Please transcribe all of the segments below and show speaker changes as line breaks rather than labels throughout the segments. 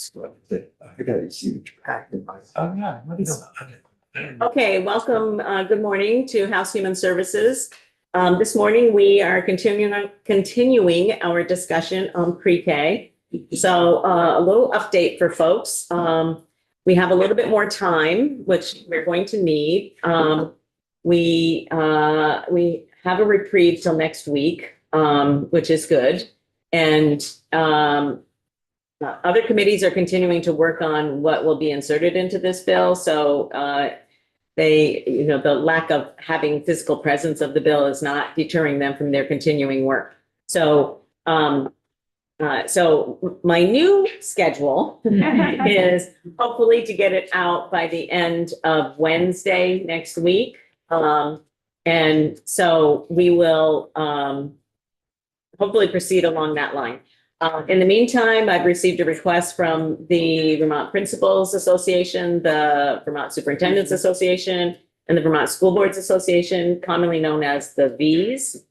I got a huge pack in my.
Oh, yeah. What is?
Okay, welcome, good morning to House Human Services. This morning, we are continuing our discussion on pre-K. So a little update for folks. We have a little bit more time, which we're going to need. We have a reprieve till next week, which is good. And other committees are continuing to work on what will be inserted into this bill. So the lack of having physical presence of the bill is not deterring them from their continuing work. So my new schedule is hopefully to get it out by the end of Wednesday next week. And so we will hopefully proceed along that line. In the meantime, I've received a request from the Vermont Principals Association, the Vermont Superintendents Association, and the Vermont School Boards Association, commonly known as the V's,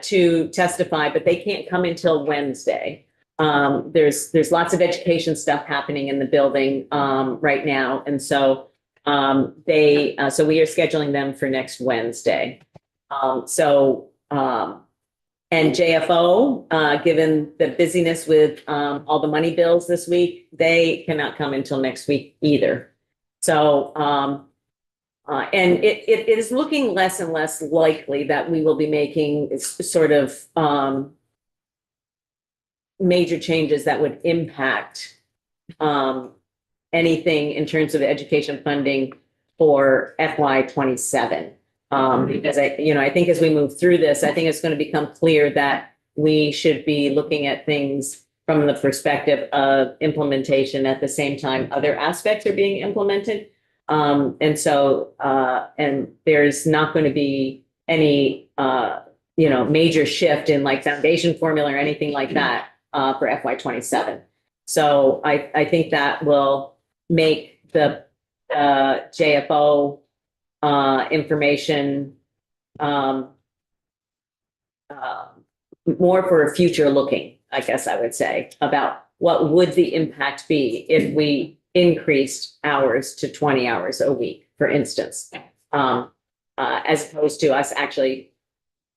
to testify, but they can't come until Wednesday. There's lots of education stuff happening in the building right now, and so we are scheduling them for next Wednesday. And JFO, given the busyness with all the money bills this week, they cannot come until next week either. So, and it is looking less and less likely that we will be making sort of major changes that would impact anything in terms of education funding for FY27. Because I think as we move through this, I think it's going to become clear that we should be looking at things from the perspective of implementation at the same time other aspects are being implemented. And there's not going to be any, major shift in like foundation formula or anything like that for FY27. So I think that will make the JFO information more for a future looking, I guess I would say, about what would the impact be if we increased hours to 20 hours a week, for instance, as opposed to us actually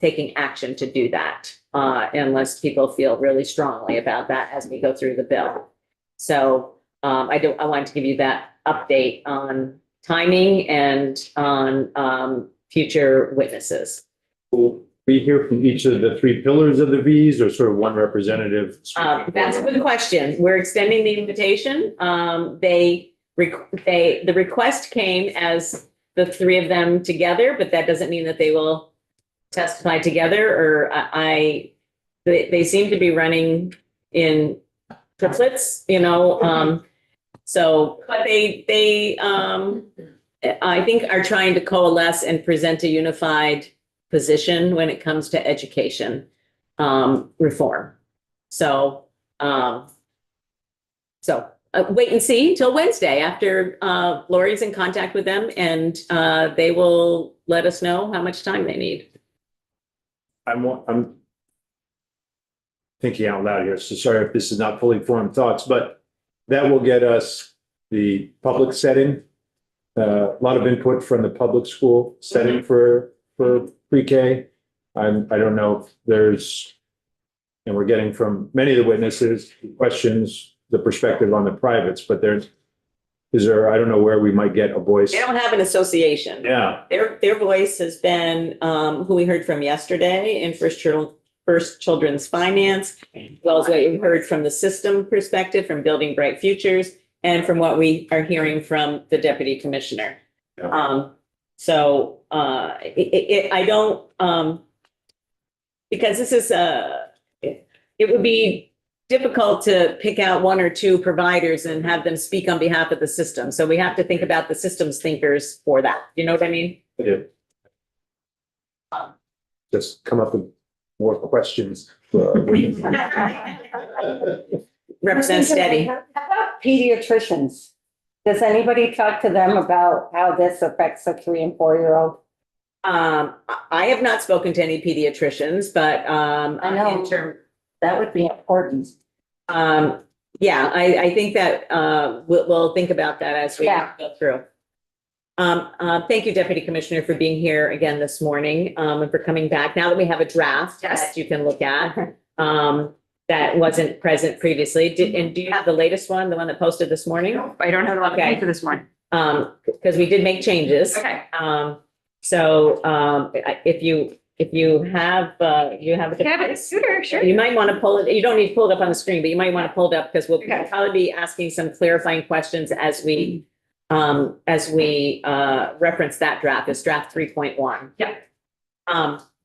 taking action to do that, unless people feel really strongly about that as we go through the bill. So I wanted to give you that update on timing and on future witnesses.
Will we hear from each of the three pillars of the V's or sort of one representative?
That's a good question. We're extending the invitation. The request came as the three of them together, but that doesn't mean that they will testify together, or they seem to be running in triplets, so, but they I think are trying to coalesce and present a unified position when it comes to education reform. So, wait and see till Wednesday after Lori's in contact with them, and they will let us know how much time they need.
I'm thinking out loud here, so sorry if this is not fully formed thoughts, but that will get us the public setting, a lot of input from the public school setting for pre-K. I don't know if there's, and we're getting from many of the witnesses questions, the perspective on the privates, but is there, I don't know where we might get a voice.
They don't have an association.
Yeah.
Their voice has been who we heard from yesterday in First Children's Finance, as well as what you heard from the system perspective from Building Bright Futures, and from what we are hearing from the Deputy Commissioner.
Yeah.
I don't, because this is it would be difficult to pick out one or two providers and have them speak on behalf of the system. So we have to think about the systems thinkers for that. You know what I mean?
Yeah. Just come up with more questions.
Represent steady.
How about pediatricians? Does anybody talk to them about how this affects a 3 and 4-year-old?
I have not spoken to any pediatricians, but
I know that would be important.
Yeah, I think that, we'll think about that as we
Yeah.
go through. Thank you, Deputy Commissioner, for being here again this morning, and for coming back. Now that we have a draft
Yes.
that you can look at, that wasn't present previously. And do you have the latest one, the one that posted this morning?
I don't have a lot of
Okay.
for this morning.
Because we did make changes.
Okay.
If you have, you have.
Have it sooner, sure.
You might want to pull it, you don't need to pull it up on the screen, but you might want to pull it up because we'll
Okay.
probably be asking some clarifying questions as we reference that draft, it's draft 3.1.
Yeah.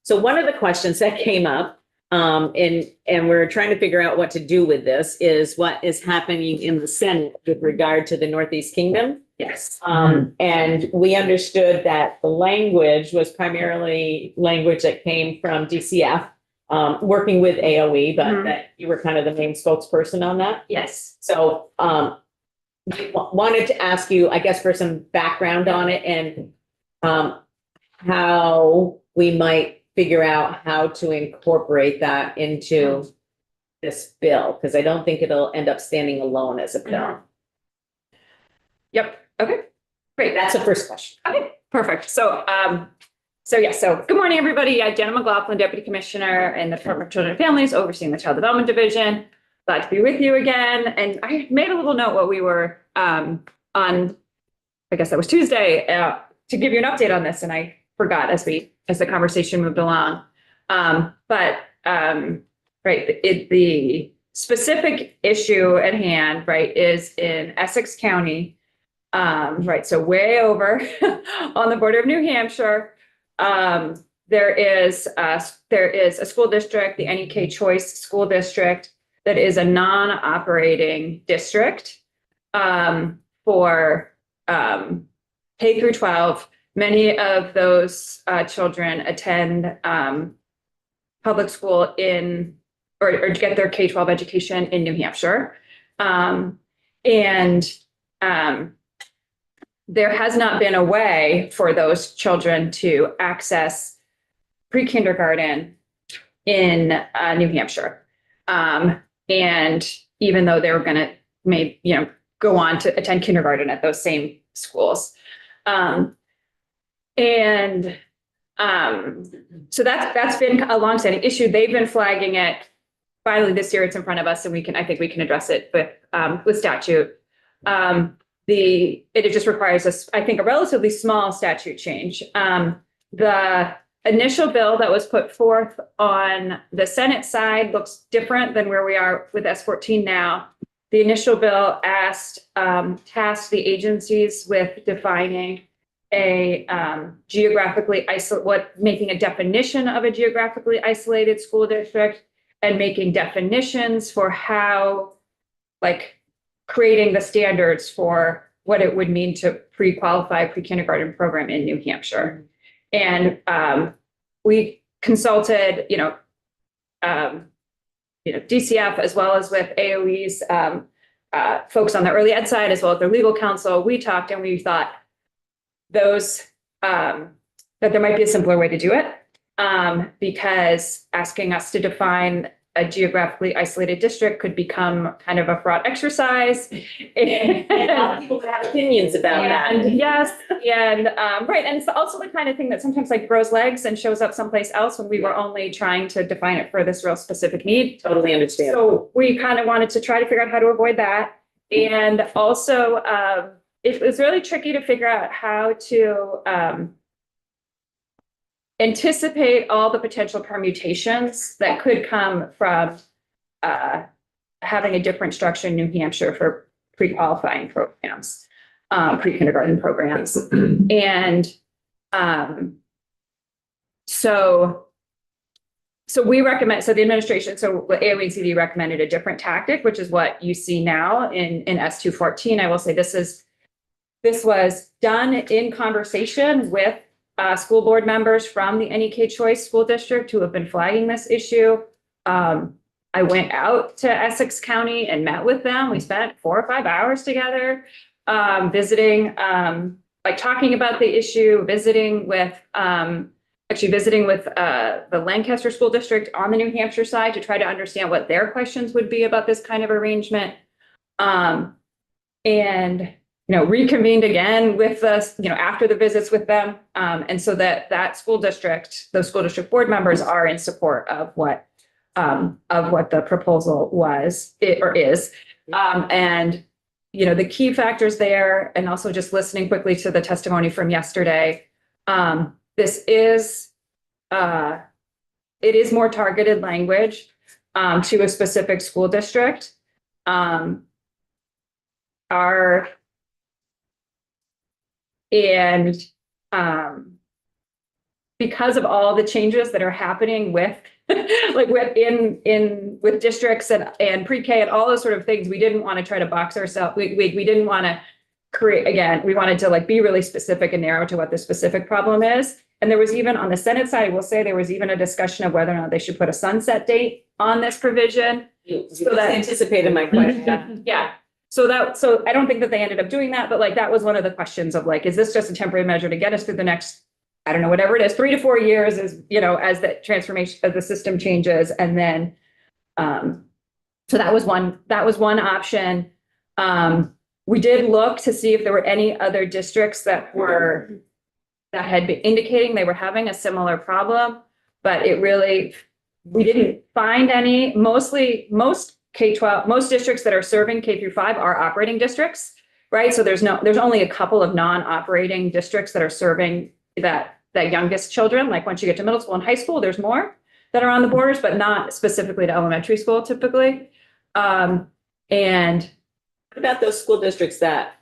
So one of the questions that came up, and we're trying to figure out what to do with this, is what is happening in the Senate with regard to the Northeast Kingdom.
Yes.
And we understood that the language was primarily language that came from DCF, working with AOE, but
Mhm.
that you were kind of the main spokesperson on that.
Yes.
So, we wanted to ask you, I guess, for some background on it and, how we might figure out how to incorporate that into this bill, because I don't think it'll end up standing alone as a bill.
Yep. Okay. Great.
That's the first question.
Okay, perfect. So good morning, everybody. Jenna McLaughlin, Deputy Commissioner in the Department of Children and Families, overseeing the Child Development Division. Glad to be with you again. And I made a little note while we were on, I guess that was Tuesday, to give you an update on this, and I forgot as the conversation moved along. The specific issue at hand, right, is in Essex County. So way over on the border of New Hampshire, there is a school district, the NEK Choice School District, that is a non-operating district for K through 12. Many of those children attend public school or get their K-12 education in New Hampshire. There has not been a way for those children to access pre-kindergarten in New Hampshire. And even though they were going to go on to attend kindergarten at those same schools. So that's been a longstanding issue. They've been flagging it. Finally, this year it's in front of us, and I think we can address it with statute. It just requires I think a relatively small statute change. The initial bill that was put forth on the Senate side looks different than where we are with S14 now. The initial bill tasked the agencies with defining making a definition of a geographically isolated school district, and making definitions for how, creating the standards for what it would mean to pre-qualify pre-kindergarten program in New Hampshire. And we consulted, DCF, as well as with AOE's folks on the early ed side, as well as their legal counsel. We talked and we thought that there might be a simpler way to do it, because asking us to define a geographically isolated district could become kind of a fraught exercise.
People have opinions about that.
And yes, and right. And it's also the kind of thing that sometimes grows legs and shows up someplace else when we were only trying to define it for this real specific need.
Totally understand.
So we kind of wanted to try to figure out how to avoid that. And also, it was really tricky to figure out how to anticipate all the potential permutations that could come from having a different structure in New Hampshire for pre-qualifying programs, pre-kindergarten programs. And so we recommend, the administration, AOE and CD recommended a different tactic, which is what you see now in S214. I will say this was done in conversation with school board members from the NEK Choice School District who have been flagging this issue. I went out to Essex County and met with them. We spent 4 or 5 hours together, visiting, talking about the issue, visiting with the Lancaster School District on the New Hampshire side to try to understand what their questions would be about this kind of arrangement. And, reconvened again with us, after the visits with them. And so that school district, those school district board members are in support of what the proposal was, or is. And, the key factors there, and also just listening quickly to the testimony from yesterday, this is, it is more targeted language to a specific school district. Because of all the changes that are happening with with districts and pre-K and all those sort of things, we didn't want to try to box ourselves. We didn't want to create, again, we wanted to be really specific and narrow to what the specific problem is. And there was even on the Senate side, I will say there was even a discussion of whether or not they should put a sunset date on this provision.
So that anticipated my question.
Yeah. So I don't think that they ended up doing that, but that was one of the questions of is this just a temporary measure to get us through the next, I don't know, whatever it is, 3 to 4 years as the transformation of the system changes. And then, so that was one option. We did look to see if there were any other districts that had been indicating they were having a similar problem, but we didn't find any. Most K-12, most districts that are serving K through 5 are operating districts, right? So there's only a couple of non-operating districts that are serving that youngest children. Once you get to middle school and high school, there's more that are on the borders, but not specifically to elementary school typically. And
what about those school districts that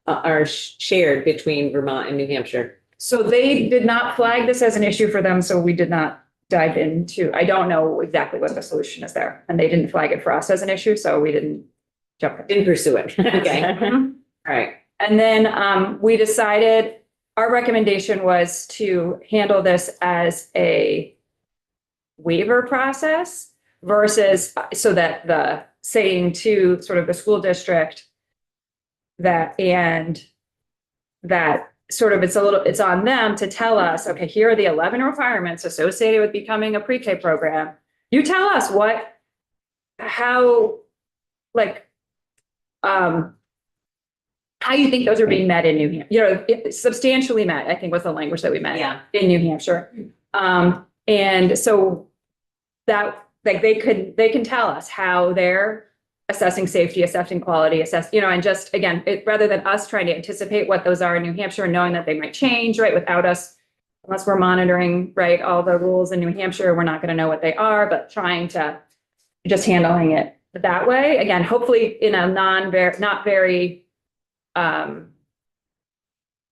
are shared between Vermont and New Hampshire?
So they did not flag this as an issue for them, so we did not dive into, I don't know exactly what the solution is there. And they didn't flag it for us as an issue, so we didn't jump in.
Didn't pursue it. Okay.
Mhm.
All right.
And then we decided, our recommendation was to handle this as a waiver process versus so that the saying to sort of the school district that sort of it's on them to tell us, okay, here are the 11 requirements associated with becoming a pre-K program. You tell us how you think those are being met in New Hampshire, substantially met, I think was the language that we met in New Hampshire. And so that they can tell us how they're assessing safety, assessing quality, and just again, rather than us trying to anticipate what those are in New Hampshire and knowing that they might change, right, without us, unless we're monitoring, right, all the rules in New Hampshire, we're not going to know what they are, but trying to just handling it that way. Again, hopefully in a not very, I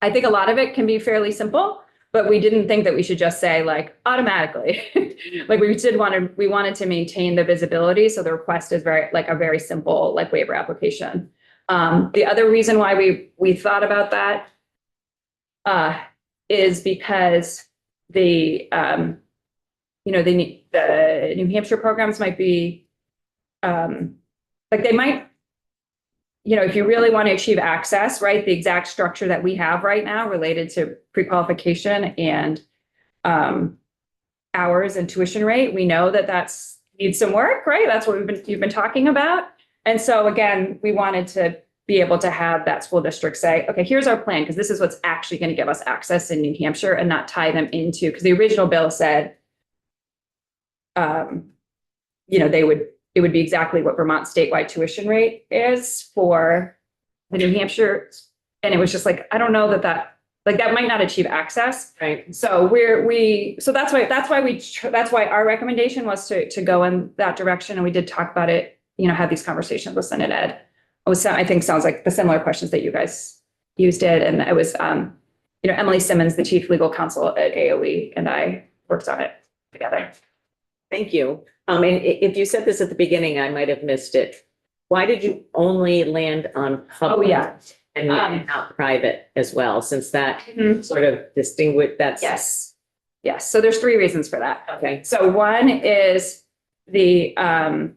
think a lot of it can be fairly simple, but we didn't think that we should just say automatically. We wanted to maintain the visibility. So the request is a very simple waiver application. The other reason why we thought about that is because the New Hampshire programs might be they might, if you really want to achieve access, right, the exact structure that we have right now related to pre-qualification and hours and tuition rate, we know that needs some work, right? That's what you've been talking about. And so again, we wanted to be able to have that school district say, okay, here's our plan, because this is what's actually going to give us access in New Hampshire, and not tie them into, because the original bill said, it would be exactly what Vermont statewide tuition rate is for the New Hampshire. And it was just I don't know that might not achieve access.
Right.
So that's why our recommendation was to go in that direction. And we did talk about it, had these conversations with Senate Ed. I think sounds like the similar questions that you guys did. And it was, Emily Simmons, the chief legal counsel at AOE, and I worked on it together.
Thank you. And if you said this at the beginning, I might have missed it. Why did you only land on public and not private as well? Since that sort of distinguished, that's
yes. So there's 3 reasons for that.
Okay.
So one is one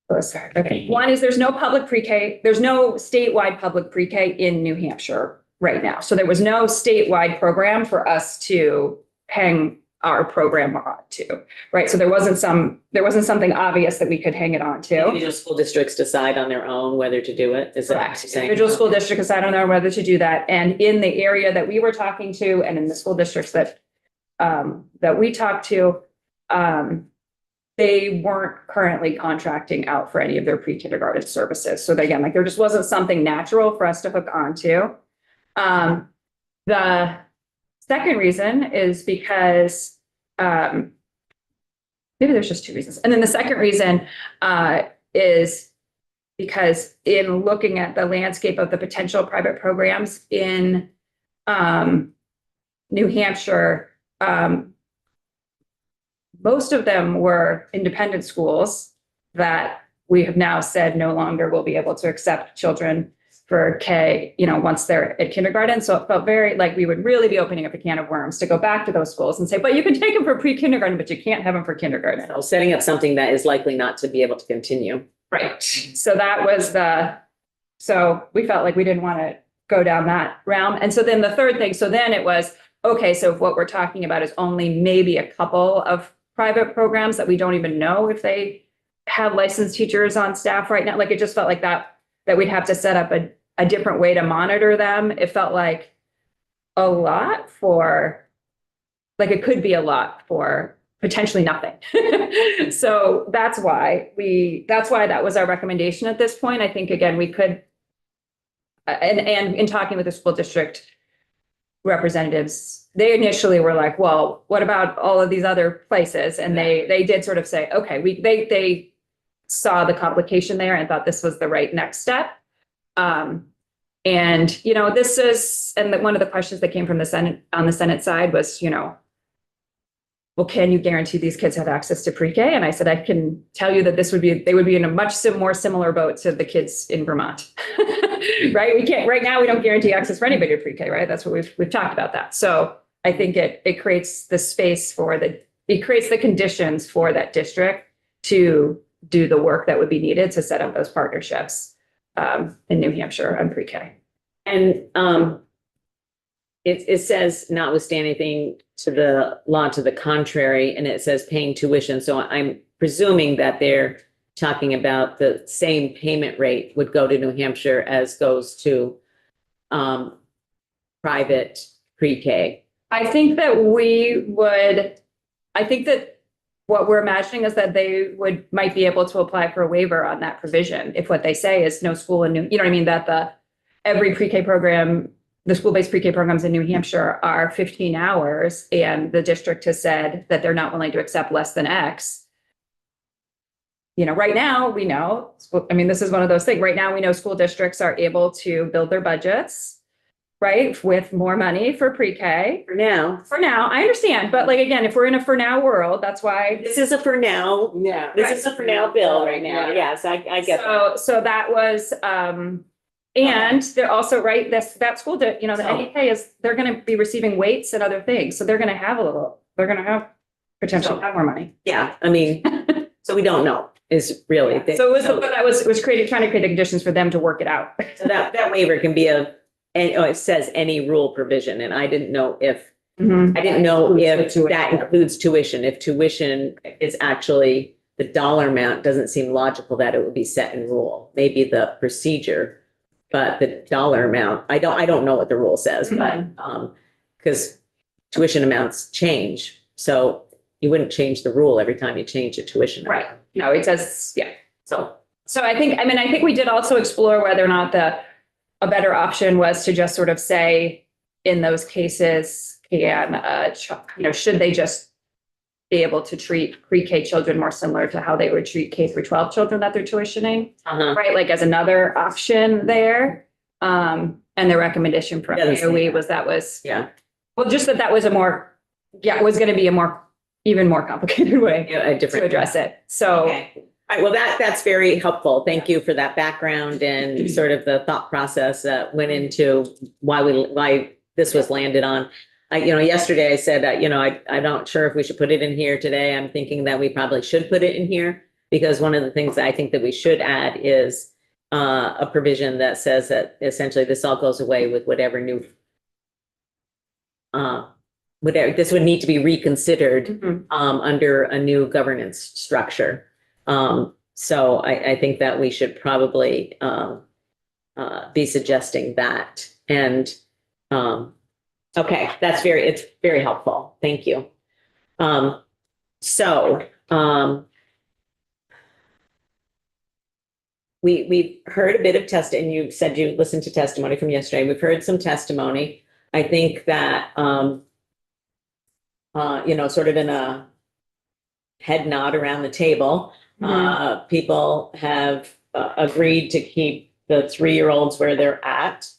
is there's no public pre-K. There's no statewide public pre-K in New Hampshire right now. So there was no statewide program for us to hang our program on to, right? So there wasn't something obvious that we could hang it on to.
Individual school districts decide on their own whether to do it, is that what you're saying?
Individual school districts decide on their own whether to do that. And in the area that we were talking to and in the school districts that we talked to, they weren't currently contracting out for any of their pre-kindergarten services. So again, like there just wasn't something natural for us to hook onto. The second reason is because maybe there's just two reasons. And then the second reason is because in looking at the landscape of the potential private programs in New Hampshire, most of them were independent schools that we have now said no longer will be able to accept children for K, once they're at kindergarten. So it felt very like we would really be opening up a can of worms to go back to those schools and say, but you can take them for pre-kindergarten, but you can't have them for kindergarten.
So setting up something that is likely not to be able to continue.
Right. So that was so we felt like we didn't want to go down that realm. And so then the third thing, so then it was, okay, so if what we're talking about is only maybe a couple of private programs that we don't even know if they have licensed teachers on staff right now, like it just felt like that we'd have to set up a different way to monitor them. It felt like a lot it could be a lot for potentially nothing. So that's why that was our recommendation at this point. I think, again, we could, and in talking with the school district representatives, they initially were like, well, what about all of these other places? And they did sort of say, okay, they saw the complication there and thought this was the right next step. And this is, and one of the questions that came from the Senate on the Senate side was, well, can you guarantee these kids have access to pre-K? And I said, I can tell you that they would be in a much more similar boat to the kids in Vermont, right? Right now, we don't guarantee access for anybody to pre-K, right? That's what we've talked about that. So I think it creates the space it creates the conditions for that district to do the work that would be needed to set up those partnerships in New Hampshire on pre-K.
And it says notwithstanding anything to the law to the contrary, and it says paying tuition. So I'm presuming that they're talking about the same payment rate would go to New Hampshire as goes to private pre-K.
I think that what we're imagining is that they might be able to apply for a waiver on that provision if what they say is no school in New, that every pre-K program, the school-based pre-K programs in New Hampshire are 15 hours and the district has said that they're not willing to accept less than X. Right now we know, this is one of those things. Right now we know school districts are able to build their budgets, right, with more money for pre-K.
For now.
I understand. But again, if we're in a for now world, that's why.
This is a for now.
Yeah.
This is a for now bill right now. Yes, I get that.
So that was, and they're also, right, that school, the NEK they're going to be receiving weights and other things. So they're going to have potentially have more money.
Yeah, so we don't know is really.
So it was trying to create the conditions for them to work it out.
So that waiver can be it says any rule provision, and I didn't know if that includes tuition. If tuition is actually the dollar amount, doesn't seem logical that it would be set in rule. Maybe the procedure, but the dollar amount, I don't know what the rule says, but because tuition amounts change, so you wouldn't change the rule every time you change a tuition amount.
Right. No, it says, yeah. So I think we did also explore whether or not a better option was to just sort of say, in those cases, should they just be able to treat pre-K children more similar to how they would treat K through 12 children that they're tuitioning, right? Like as another option there. And the recommendation from AOE was well, just that was was going to be even more complicated way to address it. So.
Okay. All right, well, that's very helpful. Thank you for that background and sort of the thought process that went into why this was landed on. Yesterday I said, I'm not sure if we should put it in here today. I'm thinking that we probably should put it in here because one of the things that I think that we should add is a provision that says that essentially this all goes away with whatever new this would need to be reconsidered
Mhm.
under a new governance structure. So I think that we should probably be suggesting that. And okay, it's very helpful. Thank you. So we've heard a bit of and you said you listened to testimony from yesterday. We've heard some testimony. I think that sort of in a head nod around the table, people have agreed to keep the 3-year-olds where they're at.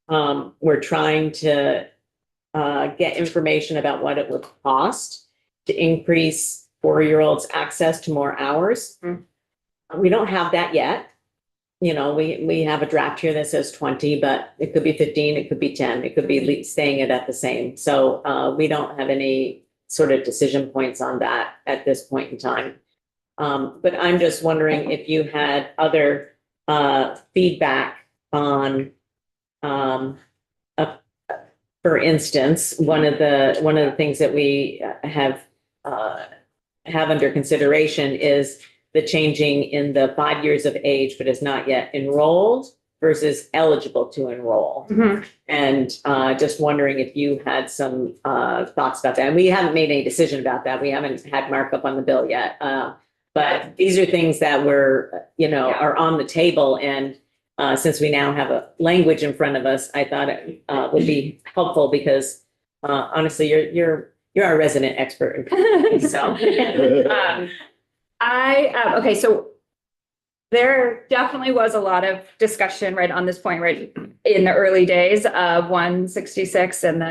We're trying to get information about what it would cost to increase 4-year-olds' access to more hours. We don't have that yet. We have a draft here that says 20, but it could be 15, it could be 10, it could be staying it at the same. So we don't have any sort of decision points on that at this point in time. But I'm just wondering if you had other feedback on, for instance, one of the things that we have under consideration is the changing in the 5 years of age, but is not yet enrolled versus eligible to enroll. And just wondering if you had some thoughts about that. And we haven't made any decision about that. We haven't had markup on the bill yet. But these are things that are on the table. And since we now have a language in front of us, I thought it would be helpful because honestly, you're our resident expert. So
okay, so there definitely was a lot of discussion right on this point, right in the early days of 166 and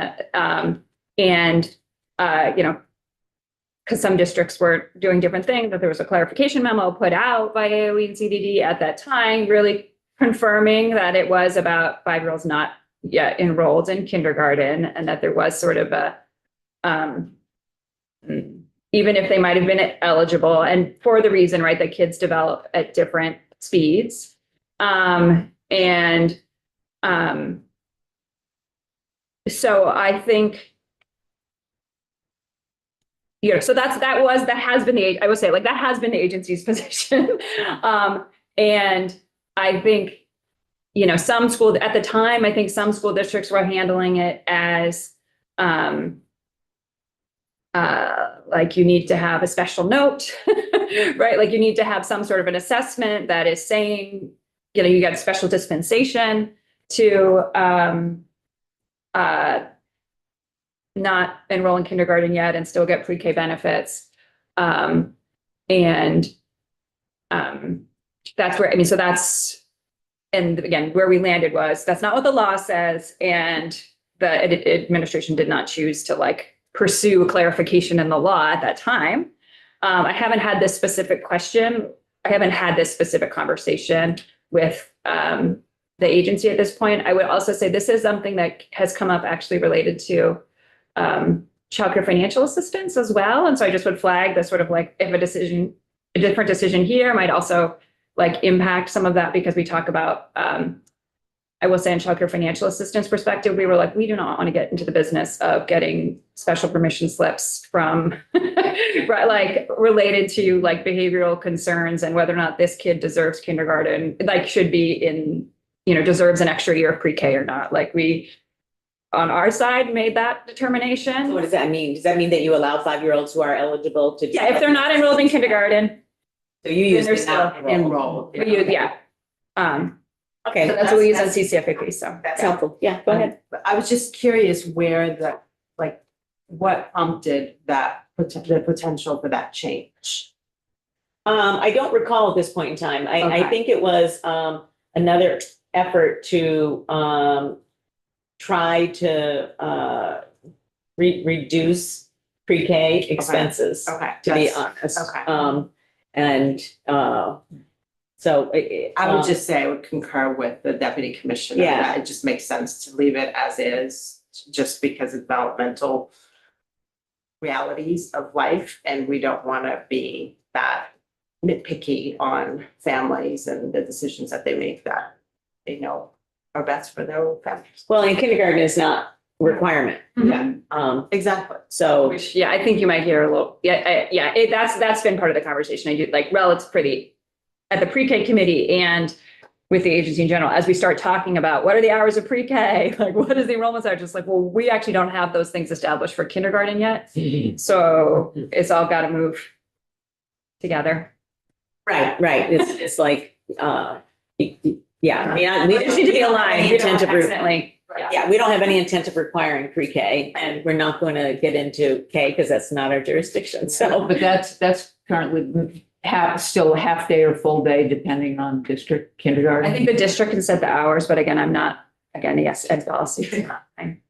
because some districts were doing different things, that there was a clarification memo put out by AOE and CDD at that time, really confirming that it was about 5-year-olds not yet enrolled in kindergarten, and that there was sort of a even if they might have been eligible, and for the reason, right, that kids develop at different speeds. So I think, so that has been the agency's position. And I think, some school at the time, I think some school districts were handling it as, like you need to have a special note, right? Like you need to have some sort of an assessment that is saying, you got special dispensation to not enroll in kindergarten yet and still get pre-K benefits. That's where, so that's, and again, where we landed was, that's not what the law says. And the administration did not choose to pursue a clarification in the law at that time. I haven't had this specific question. I haven't had this specific conversation with the agency at this point. I would also say this is something that has come up actually related to childcare financial assistance as well. And so I just would flag this sort of if a different decision here might also impact some of that, because we talk about, I will say in childcare financial assistance perspective, we were we do not want to get into the business of getting special permission slips from, right, related to behavioral concerns and whether or not this kid deserves kindergarten, should be in, deserves an extra year of pre-K or not. We, on our side, made that determination.
So what does that mean? Does that mean that you allow 5-year-olds who are eligible to?
Yeah, if they're not enrolled in kindergarten.
So you use
they're
the not
still
enrolled.
Yeah.
Okay.
So that's what we use on CCFAP, so.
That's helpful. Yeah, go ahead.
I was just curious where what prompted the potential for that change?
I don't recall at this point in time. I
Okay.
think it was another effort to try to reduce pre-K expenses,
Okay.
to be
that's-
honest.
Okay.
So
I would just say I would concur with the deputy commissioner.
Yeah.
That it just makes sense to leave it as is, just because of developmental realities of life, and we don't want to be that nitpicky on families and the decisions that they make that they know are best for their families.
well, and kindergarten is not requirement.
Yeah,
So,
Which, yeah, I think you might hear a little, that's been part of the conversation. I do like relative pretty at the pre-K committee and with the agency in general, as we start talking about what are the hours of pre-K, like what is the enrollment are just like, well, we actually don't have those things established for kindergarten yet. So it's all got to move together.
right. It's like, yeah, we
Just need to be aligned. Accidentally.
Yeah, we don't have any intent of requiring pre-K, and we're not going to get into K because that's not our jurisdiction, so.
But that's currently still half day or full day, depending on district kindergarten.
I think the district can set the hours, but again, I'm not, yes, ed policy is not mine.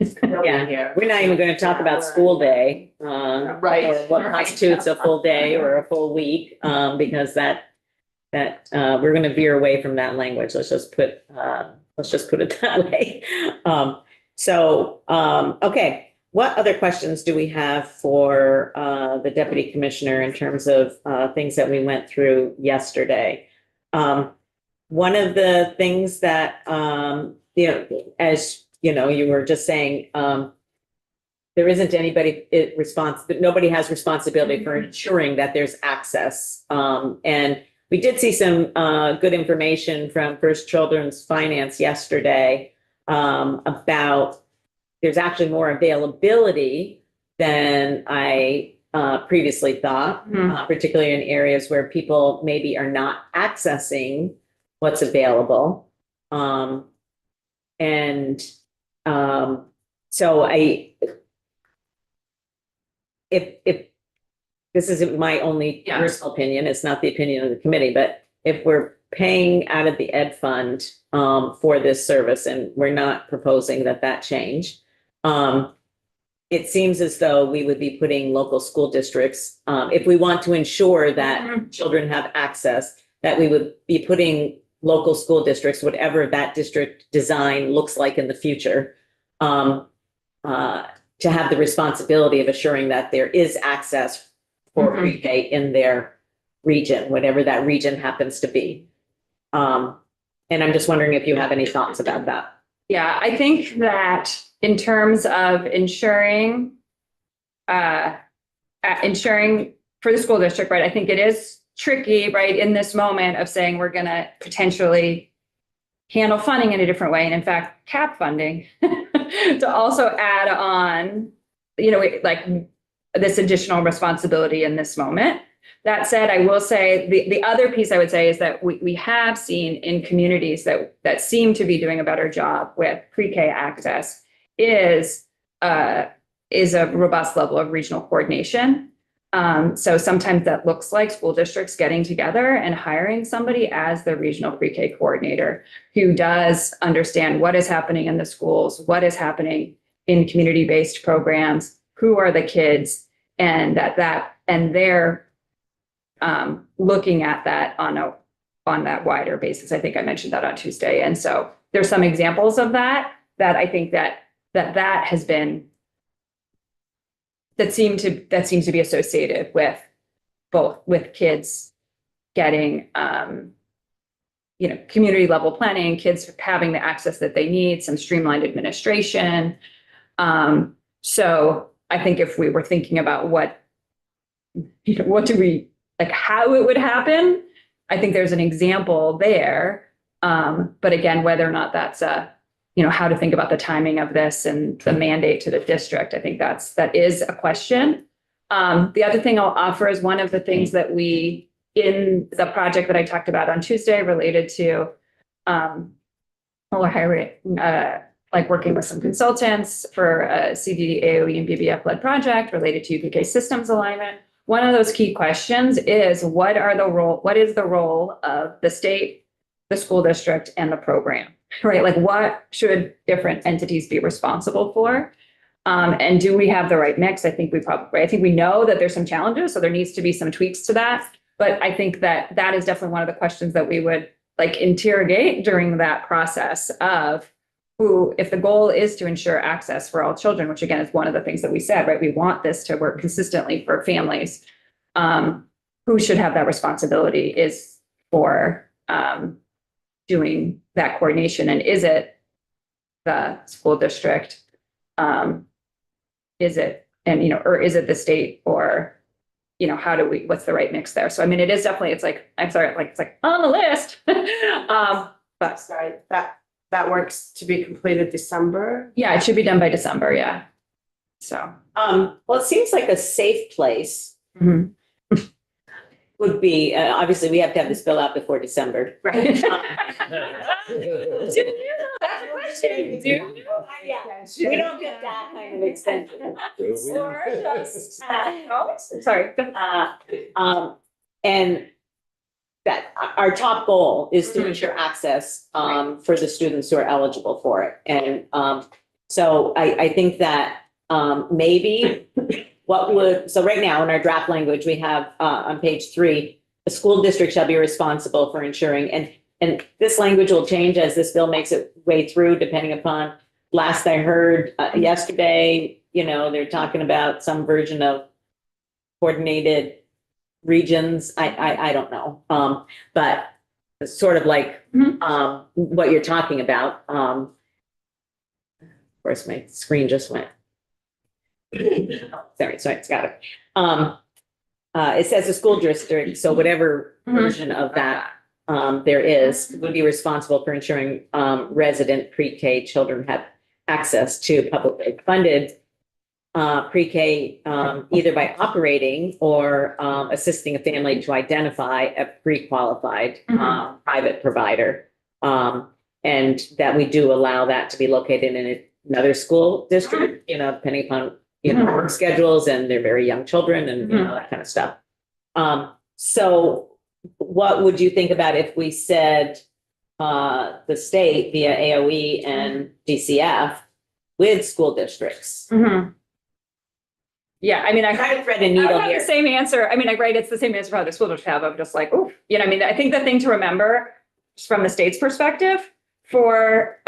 Yeah, we're not even going to talk about school day,
Right.
or what constitutes a full day or a full week, because that we're going to veer away from that language. Let's just put it that way. Okay. What other questions do we have for the deputy commissioner in terms of things that we went through yesterday? One of the things that, as you know, you were just saying, there isn't anybody nobody has responsibility for ensuring that there's access. And we did see some good information from First Children's Finance yesterday about there's actually more availability than I previously thought, particularly in areas where people maybe are not accessing what's available. So if this is my only
Yeah.
personal opinion, it's not the opinion of the committee, but if we're paying out of the ed fund for this service, and we're not proposing that change, it seems as though we would be putting local school districts, if we want to ensure that children have access, that we would be putting local school districts, whatever that district design looks like in the future, to have the responsibility of assuring that there is access for pre-K in their region, whatever that region happens to be. And I'm just wondering if you have any thoughts about that.
Yeah, I think that in terms of ensuring for the school district, right, I think it is tricky, right, in this moment of saying we're going to potentially handle funding in a different way. And in fact, cap funding to also add on, like this additional responsibility in this moment. That said, I will say the other piece I would say is that we have seen in communities that seem to be doing a better job with pre-K access is a robust level of regional coordination. So sometimes that looks like school districts getting together and hiring somebody as the regional pre-K coordinator who does understand what is happening in the schools, what is happening in community-based programs, who are the kids, and they're looking at that on that wider basis. I think I mentioned that on Tuesday. And so there's some examples of that I think that has been that seems to be associated with kids getting community level planning, kids having the access that they need, some streamlined administration. So I think if we were thinking about what do we like, how it would happen, I think there's an example there. But again, whether or not that's how to think about the timing of this and the mandate to the district, I think that is a question. The other thing I'll offer is one of the things that we, in the project that I talked about on Tuesday related to like working with some consultants for a CDD, AOE, and BBF led project related to UPK systems alignment. One of those key questions is what is the role of the state, the school district, and the program, right? Like what should different entities be responsible for? And do we have the right mix? I think we know that there's some challenges, so there needs to be some tweaks to that. But I think that is definitely one of the questions that we would like interrogate during that process of if the goal is to ensure access for all children, which again is one of the things that we said, right? We want this to work consistently for families. Who should have that responsibility is for doing that coordination. And is it the school district? Is it, and, you know, or is it the state, or, you know, how do we, what's the right mix there? So I mean, it is definitely, it's like, I'm sorry, like, it's like on the list. But
Sorry, that works to be completed December.
yeah, it should be done by December, yeah. So.
Well, it seems like a safe place
Mhm.
would be, obviously, we have to have this bill out before December.
Right.
We don't get that kind of extension.
Or just, sorry.
And that our top goal is to ensure access for the students who are eligible for it. And so I think that maybe so right now in our draft language, we have on page 3, the school district shall be responsible for ensuring, and this language will change as this bill makes its way through, depending upon, last I heard yesterday, you know, they're talking about some version of coordinated regions. I don't know. But sort of like what you're talking about. Of course, my screen just went. Sorry, it's got it. It says the school district, so whatever version of that there is, would be responsible for ensuring resident pre-K children have access to publicly funded pre-K, either by operating or assisting a family to identify a pre-qualified private provider. And that we do allow that to be located in another school district, you know, depending upon, you know, work schedules and they're very young children and, you know, that kind of stuff. So what would you think about if we said the state via AOE and DCF with school districts?
Yeah, I mean, I
Try to thread a
I
needle
have the
here.
same answer. I mean, it's the same answer for how the school district have. I'm just like, ooh, you know, I mean, I think the thing to remember just from the state's perspective for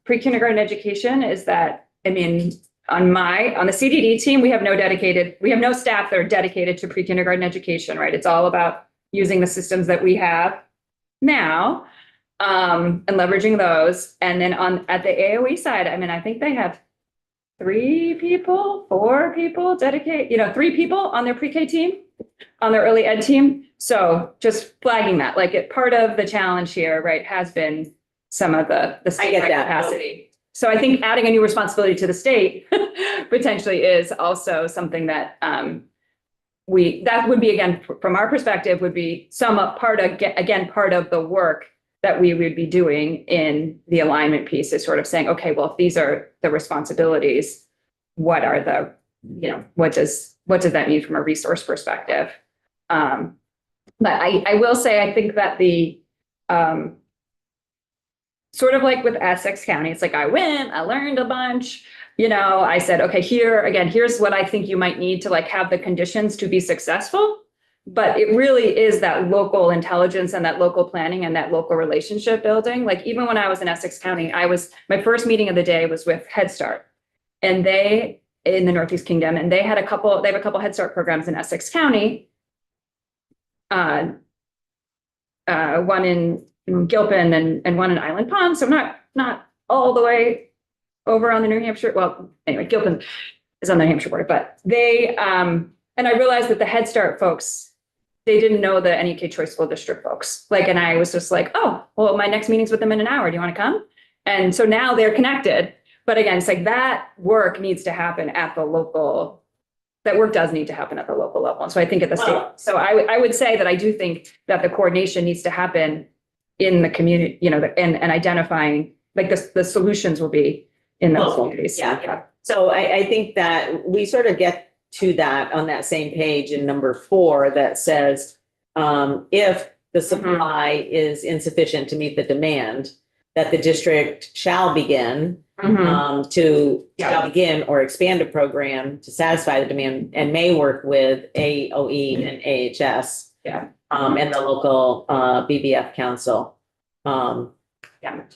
pre-kindergarten education is that, I mean, on the CDD team, we have no staff that are dedicated to pre-kindergarten education, right? It's all about using the systems that we have now and leveraging those. And then at the AOE side, I mean, I think they have 4 people dedicated, you know, 3 people on their pre-K team, on their early ed team. So just flagging that, like part of the challenge here, right, has been some of the state
get that.
capacity. So I think adding a new responsibility to the state potentially is also something that that would be, again, from our perspective, would be part of the work that we would be doing in the alignment piece, is sort of saying, okay, well, if these are the responsibilities, what are the, you know, what does that mean from a resource perspective? But I will say, I think that the sort of like with Essex County, it's like I learned a bunch, you know, I said, okay, here's what I think you might need to like have the conditions to be successful. But it really is that local intelligence and that local planning and that local relationship building. Like even when I was in Essex County, my first meeting of the day was with Head Start, and they in the Northeast Kingdom, and they have a couple Head Start programs in Essex County. One in Gilpin and one in Island Pond. So not all the way over on the New Hampshire. Well, anyway, Gilpin is on the New Hampshire border, but they, and I realized that the Head Start folks, they didn't know the NEK Choice School District folks. Like, and I was just like, oh, well, my next meeting's with them in an hour. Do you want to come? And so now they're connected. But again, it's like that work needs to happen at the local, that work does need to happen at the local level. And so I think at the state, so I would say that I do think that the coordination needs to happen in the community, you know, and identifying, like the solutions will be in those communities.
Yeah. So I think that we sort of get to that on that same page in number 4 that says, if the supply is insufficient to meet the demand, that the district shall begin begin or expand a program to satisfy the demand, and may work with AOE and AHS. And the local BBF council.
Yeah.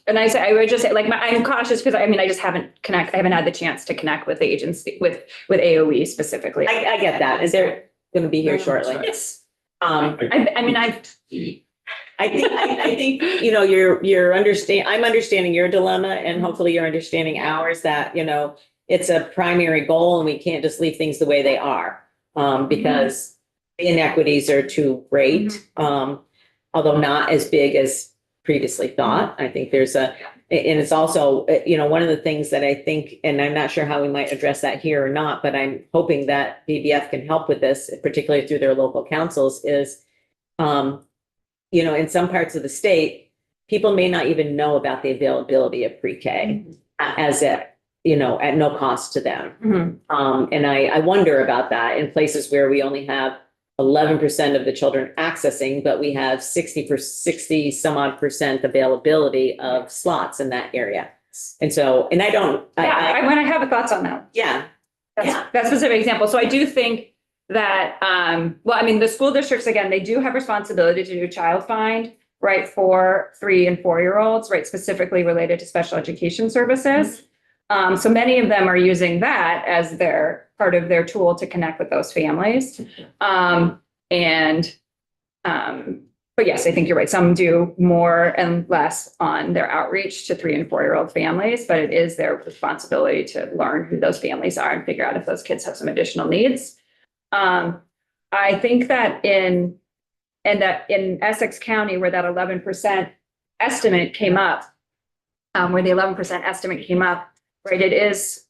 And I would just say, like, I'm cautious because I just haven't had the chance to connect with the agency, with AOE specifically.
I get that. Is there going to be here shortly?
Yes.
I think, you know, I'm understanding your dilemma, and hopefully you're understanding ours, that, you know, it's a primary goal and we can't just leave things the way they are. Because the inequities are too great, although not as big as previously thought. I think there's and it's also, one of the things that I think, and I'm not sure how we might address that here or not, but I'm hoping that BBF can help with this, particularly through their local councils, is, in some parts of the state, people may not even know about the availability of pre-K as at no cost to them. And I wonder about that in places where we only have 11% of the children accessing, but we have 60 some odd percent availability of slots in that area. And so, and I don't,
Yeah, when I have thoughts on that.
yeah,
That's a specific example. So I do think that, the school districts, again, they do have responsibility to do child find, right, for 3 and 4-year-olds, right, specifically related to special education services. So many of them are using that as their part of their tool to connect with those families. But yes, I think you're right. Some do more and less on their outreach to 3 and 4-year-old families, but it is their responsibility to learn who those families are and figure out if those kids have some additional needs. I think that in Essex County, where that 11% estimate came up, right, it is,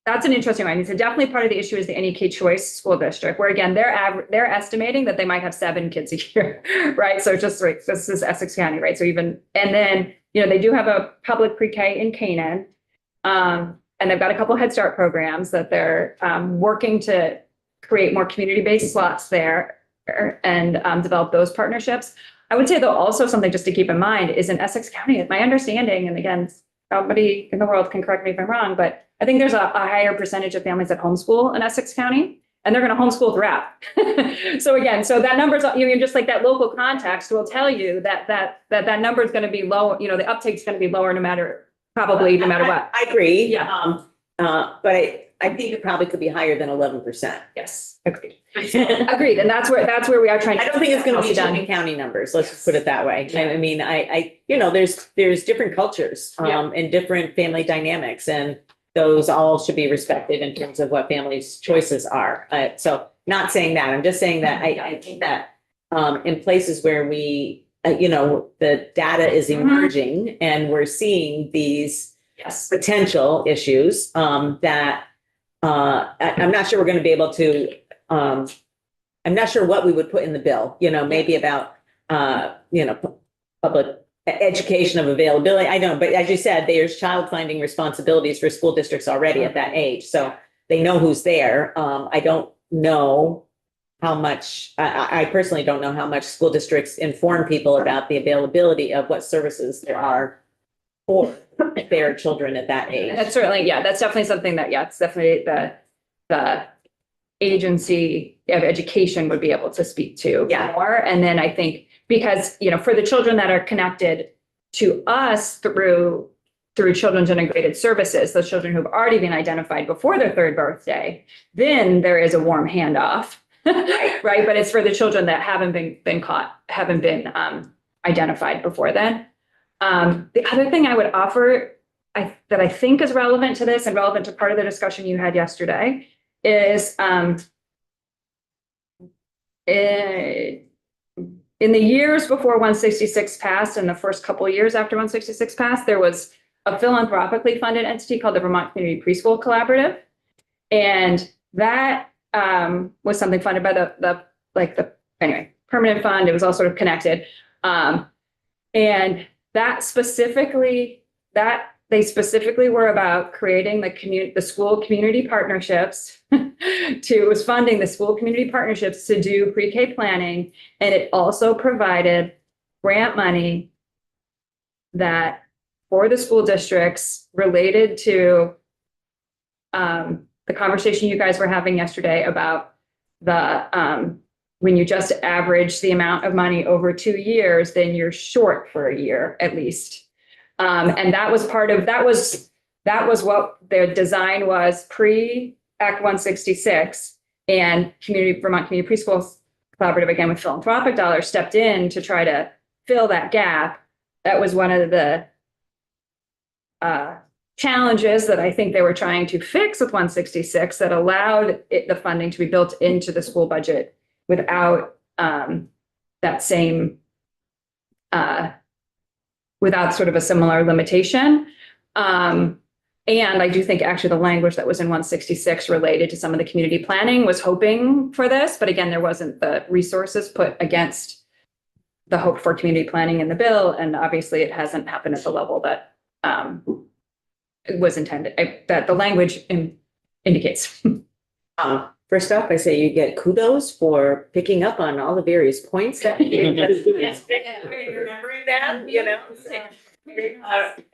that's an interesting one. So definitely part of the issue is the NEK Choice School District, where again, they're estimating that they might have 7 kids a year, right? So just right, this is Essex County, right? So and then, they do have a public pre-K in Canaan. And they've got a couple Head Start programs that they're working to create more community-based slots there and develop those partnerships. I would say though, also something just to keep in mind is in Essex County, my understanding, and again, somebody in the world can correct me if I'm wrong, but I think there's a higher percentage of families that homeschool in Essex County, and they're going to homeschool throughout. So that number's, just like that local context will tell you that number is going to be low. The uptake's going to be lower no matter what.
I agree.
Yeah.
But I think it probably could be higher than 11%.
Yes, agreed. Agreed, and that's where we are trying to.
I don't think it's going to be
done.
Chittenden County numbers. Let's just put it that way. I mean, there's different cultures and different family dynamics, and those all should be respected in terms of what families' choices are. So, not saying that. I'm just saying that I think that in places where we, the data is emerging and we're seeing these potential issues that I'm not sure we're going to be able to. I'm not sure what we would put in the bill, maybe about, public education of availability. I don't, but as you said, there's child finding responsibilities for school districts already at that age. So they know who's there. I don't know how much, I personally don't know how much school districts inform people about the availability of what services there are for their children at that age.
That's certainly, that's definitely something that, it's definitely the agency of education would be able to speak to more. And then I think because, for the children that are connected to us through Children's Integrated Services, those children who've already been identified before their 3rd birthday, then there is a warm handoff, right? But it's for the children that haven't been identified before then. The other thing I would offer that I think is relevant to this and relevant to part of the discussion you had yesterday is in the years before 166 passed and the first couple of years after 166 passed, there was a philanthropically funded entity called the Vermont Community Preschool Collaborative. And that was something funded by the permanent fund. It was all sort of connected. And they specifically were about creating the school community partnerships was funding the school community partnerships to do pre-K planning. And it also provided grant money that for the school districts related to the conversation you guys were having yesterday about when you just average the amount of money over 2 years, then you're short for a year at least. And that was what their design was pre-Act 166, and Vermont Community Preschool Collaborative, again with philanthropic dollars, stepped in to try to fill that gap. That was one of the challenges that I think they were trying to fix with 166 that allowed the funding to be built into the school budget without that same, without sort of a similar limitation. And I do think actually the language that was in 166 related to some of the community planning was hoping for this, but again, there wasn't the resources put against the hope for community planning in the bill, and obviously it hasn't happened at the level that it was intended, that the language indicates.
First off, I say you get kudos for picking up on all the various points that you remembering that, you know.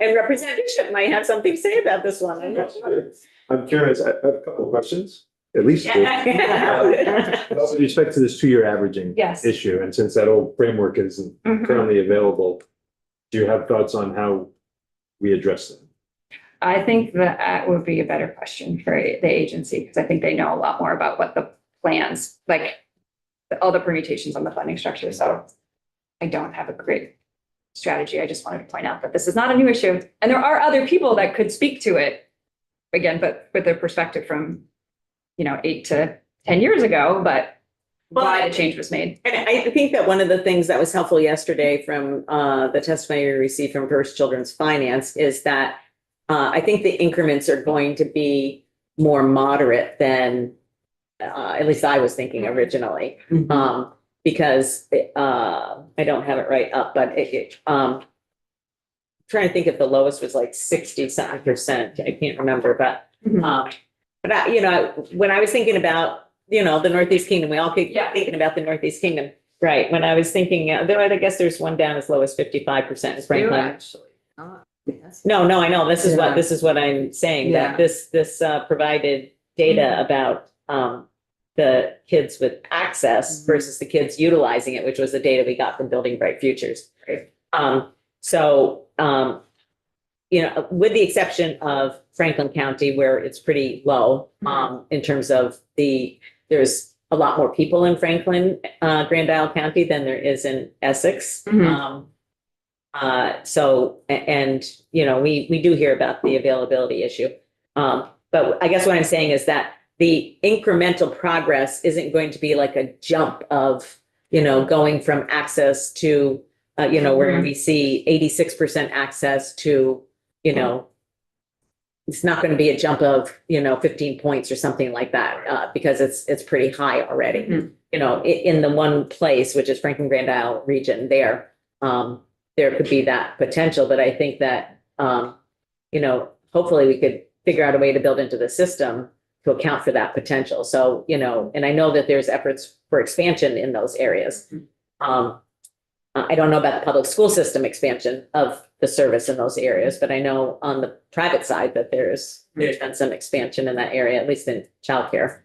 And Representative Bishop might have something to say about this one. I'm not sure.
I'm curious, I have a couple of questions, at least two. With respect to this 2-year averaging
Yes.
issue, and since that old framework isn't currently available, do you have thoughts on how we address them?
I think that would be a better question for the agency, because I think they know a lot more about what the plans, like all the permutations on the funding structure. So I don't have a great strategy. I just wanted to point out that this is not a new issue. And there are other people that could speak to it, again, but with their perspective from, 8 to 10 years ago, but why the change was made.
And I think that one of the things that was helpful yesterday from the testimony we received from First Children's Finance is that I think the increments are going to be more moderate than at least I was thinking originally. Because I don't have it right up, but trying to think if the lowest was like 60% I can't remember, but when I was thinking about, the Northeast Kingdom, we all keep thinking about the Northeast Kingdom. Right. When I was thinking, I guess there's one down as low as 55% in Franklin.
Actually.
No, I know. This is what I'm saying, that this provided data about the kids with access versus the kids utilizing it, which was the data we got from Building Bright Futures. With the exception of Franklin County, where it's pretty low, in terms of there's a lot more people in Franklin, Grand Isle County than there is in Essex. We do hear about the availability issue. But I guess what I'm saying is that the incremental progress isn't going to be like a jump of, going from access to, where we see 86% access to, it's not going to be a jump of, 15 points or something like that, because it's pretty high already. In the one place, which is Franklin Grand Isle region there could be that potential, but I think that, hopefully we could figure out a way to build into the system to account for that potential. So, and I know that there's efforts for expansion in those areas. I don't know about the public school system expansion of the service in those areas, but I know on the private side that there's been some expansion in that area, at least in childcare.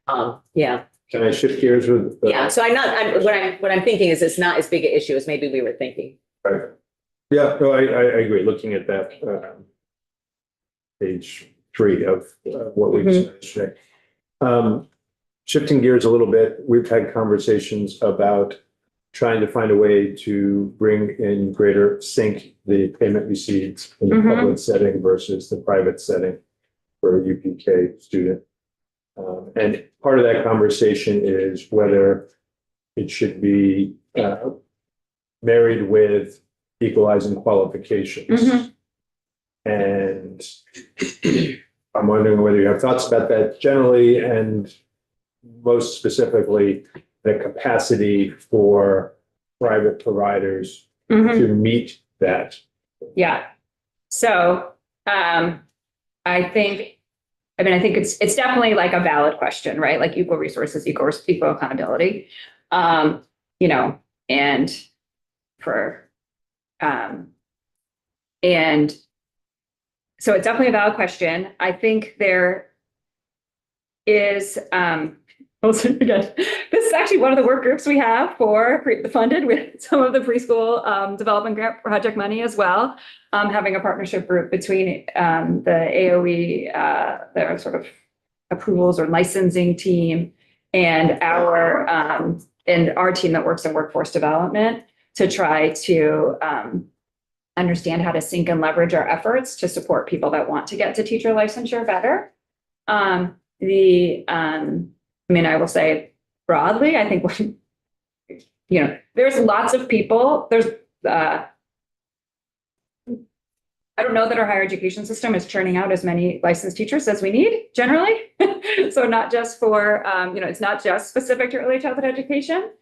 Can I shift gears with?
So what I'm thinking is it's not as big an issue as maybe we were thinking.
Right. Yeah, no, I agree. Looking at that page 3 of what we've said today. Shifting gears a little bit, we've had conversations about trying to find a way to bring in greater sync the payment receipts in the public setting versus the private setting for a UPK student. And part of that conversation is whether it should be married with equalizing qualifications. And I'm wondering whether you have thoughts about that generally, and most specifically, the capacity for private providers to meet that.
Yeah. So I think it's definitely like a valid question, right? Like equal resources, equal accountability. And for and so it's definitely a valid question. I think there is also, again, this is actually one of the work groups we have for funded with some of the preschool development grant project money as well. Having a partnership group between the AOE, their sort of approvals or licensing team, and our team that works in workforce development to try to understand how to sync and leverage our efforts to support people that want to get to teacher licensure better. I mean, I will say broadly, I think, there's lots of people, I don't know that our higher education system is churning out as many licensed teachers as we need generally. So not just for, it's not just specific to early childhood education.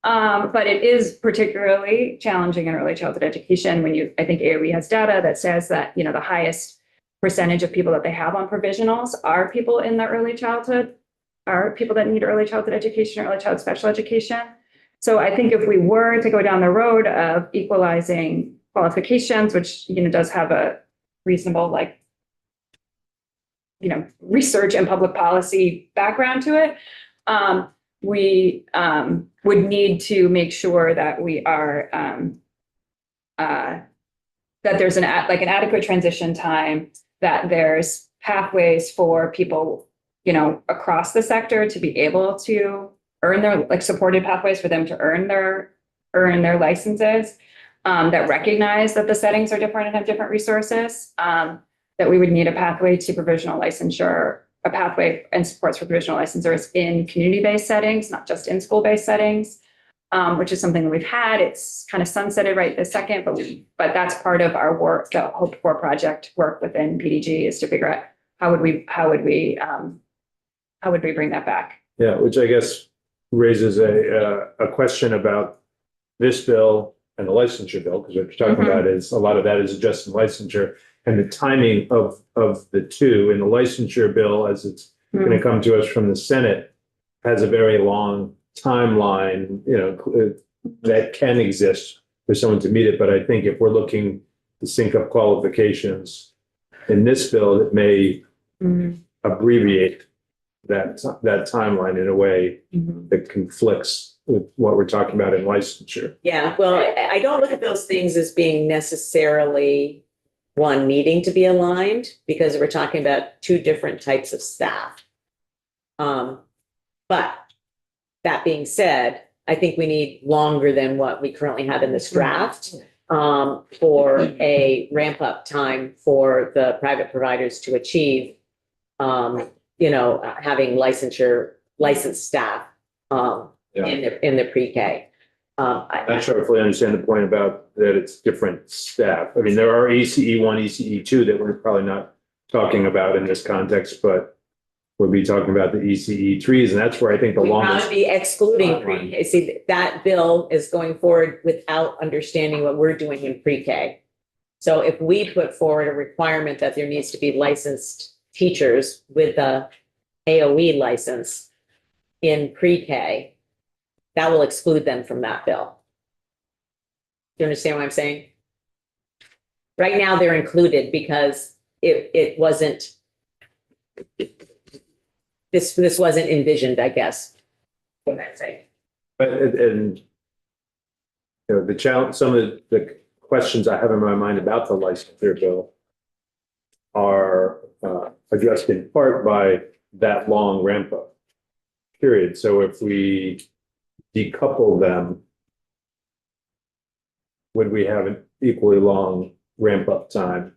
But it is particularly challenging in early childhood education when I think AOE has data that says that, the highest percentage of people that they have on provisionals are people in the early childhood, are people that need early childhood education or early childhood special education. So I think if we were to go down the road of equalizing qualifications, which, does have a reasonable, research and public policy background to it, we would need to make sure that we are that there's an adequate transition time, that there's pathways for people, across the sector to be able to earn their supported pathways for them to earn their licenses, that recognize that the settings are different and have different resources, that we would need a pathway to provisional licensure, a pathway and supports for provisional licensors in community-based settings, not just in school-based settings, which is something that we've had. It's kind of sunsetted right this second, but that's part of our work, the Hope For project work within PDG, is to figure out how would we bring that back?
Yeah, which I guess raises a question about this bill and the licensure bill, because what you're talking about is a lot of that is adjusting licensure and the timing of the two. In the licensure bill, as it's going to come to us from the Senate, has a very long timeline, that can exist for someone to meet it. But I think if we're looking to sync up qualifications in this bill, it may abbreviate that timeline in a way that conflicts with what we're talking about in licensure.
Yeah, well, I don't look at those things as being necessarily one needing to be aligned, because we're talking about two different types of staff. But that being said, I think we need longer than what we currently have in this draft for a ramp up time for the private providers to achieve, having licensed staff in the pre-K.
I'm not sure if we understand the point about that it's different staff. I mean, there are ACE 1, ACE 2 that we're probably not talking about in this context, but we'll be talking about the ECE 3s, and that's where I think the
We want
longest.
to be excluding pre-K. See, that bill is going forward without understanding what we're doing in pre-K. So if we put forward a requirement that there needs to be licensed teachers with a AOE license in pre-K, that will exclude them from that bill. Do you understand what I'm saying? Right now, they're included because it wasn't, this wasn't envisioned, I guess. What I'm saying.
But, the challenge, some of the questions I have in my mind about the licensure bill are addressed in part by that long ramp up period. So if we decouple them, would we have an equally long ramp up time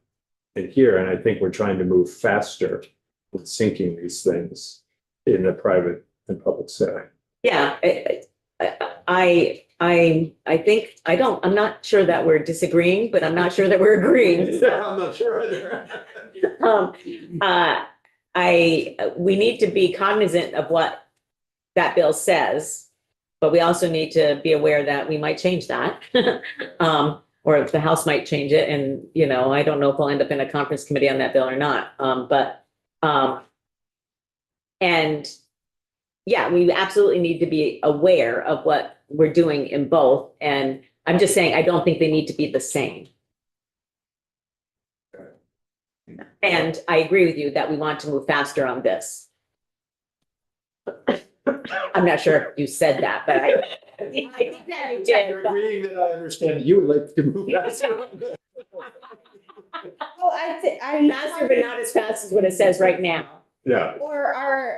in here? And I think we're trying to move faster with syncing these things in the private and public setting.
Yeah, I think, I'm not sure that we're disagreeing, but I'm not sure that we're agreeing.
I'm not sure either.
We need to be cognizant of what that bill says, but we also need to be aware that we might change that. Or if the House might change it, and, I don't know if we'll end up in a conference committee on that bill or not. And yeah, we absolutely need to be aware of what we're doing in both. And I'm just saying, I don't think they need to be the same. And I agree with you that we want to move faster on this. I'm not sure if you said that, but I think that you did.
You're agreeing that I understand you would like to move faster.
Well,
Faster, but not as fast as what it says right now.
Yeah.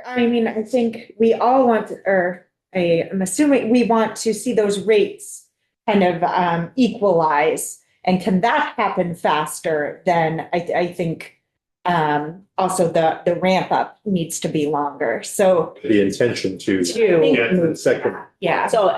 I think we all want, I'm assuming we want to see those rates kind of equalize. And can that happen faster? Then I think also the ramp up needs to be longer. So
The intention to
To
get to the second.
yeah.
So,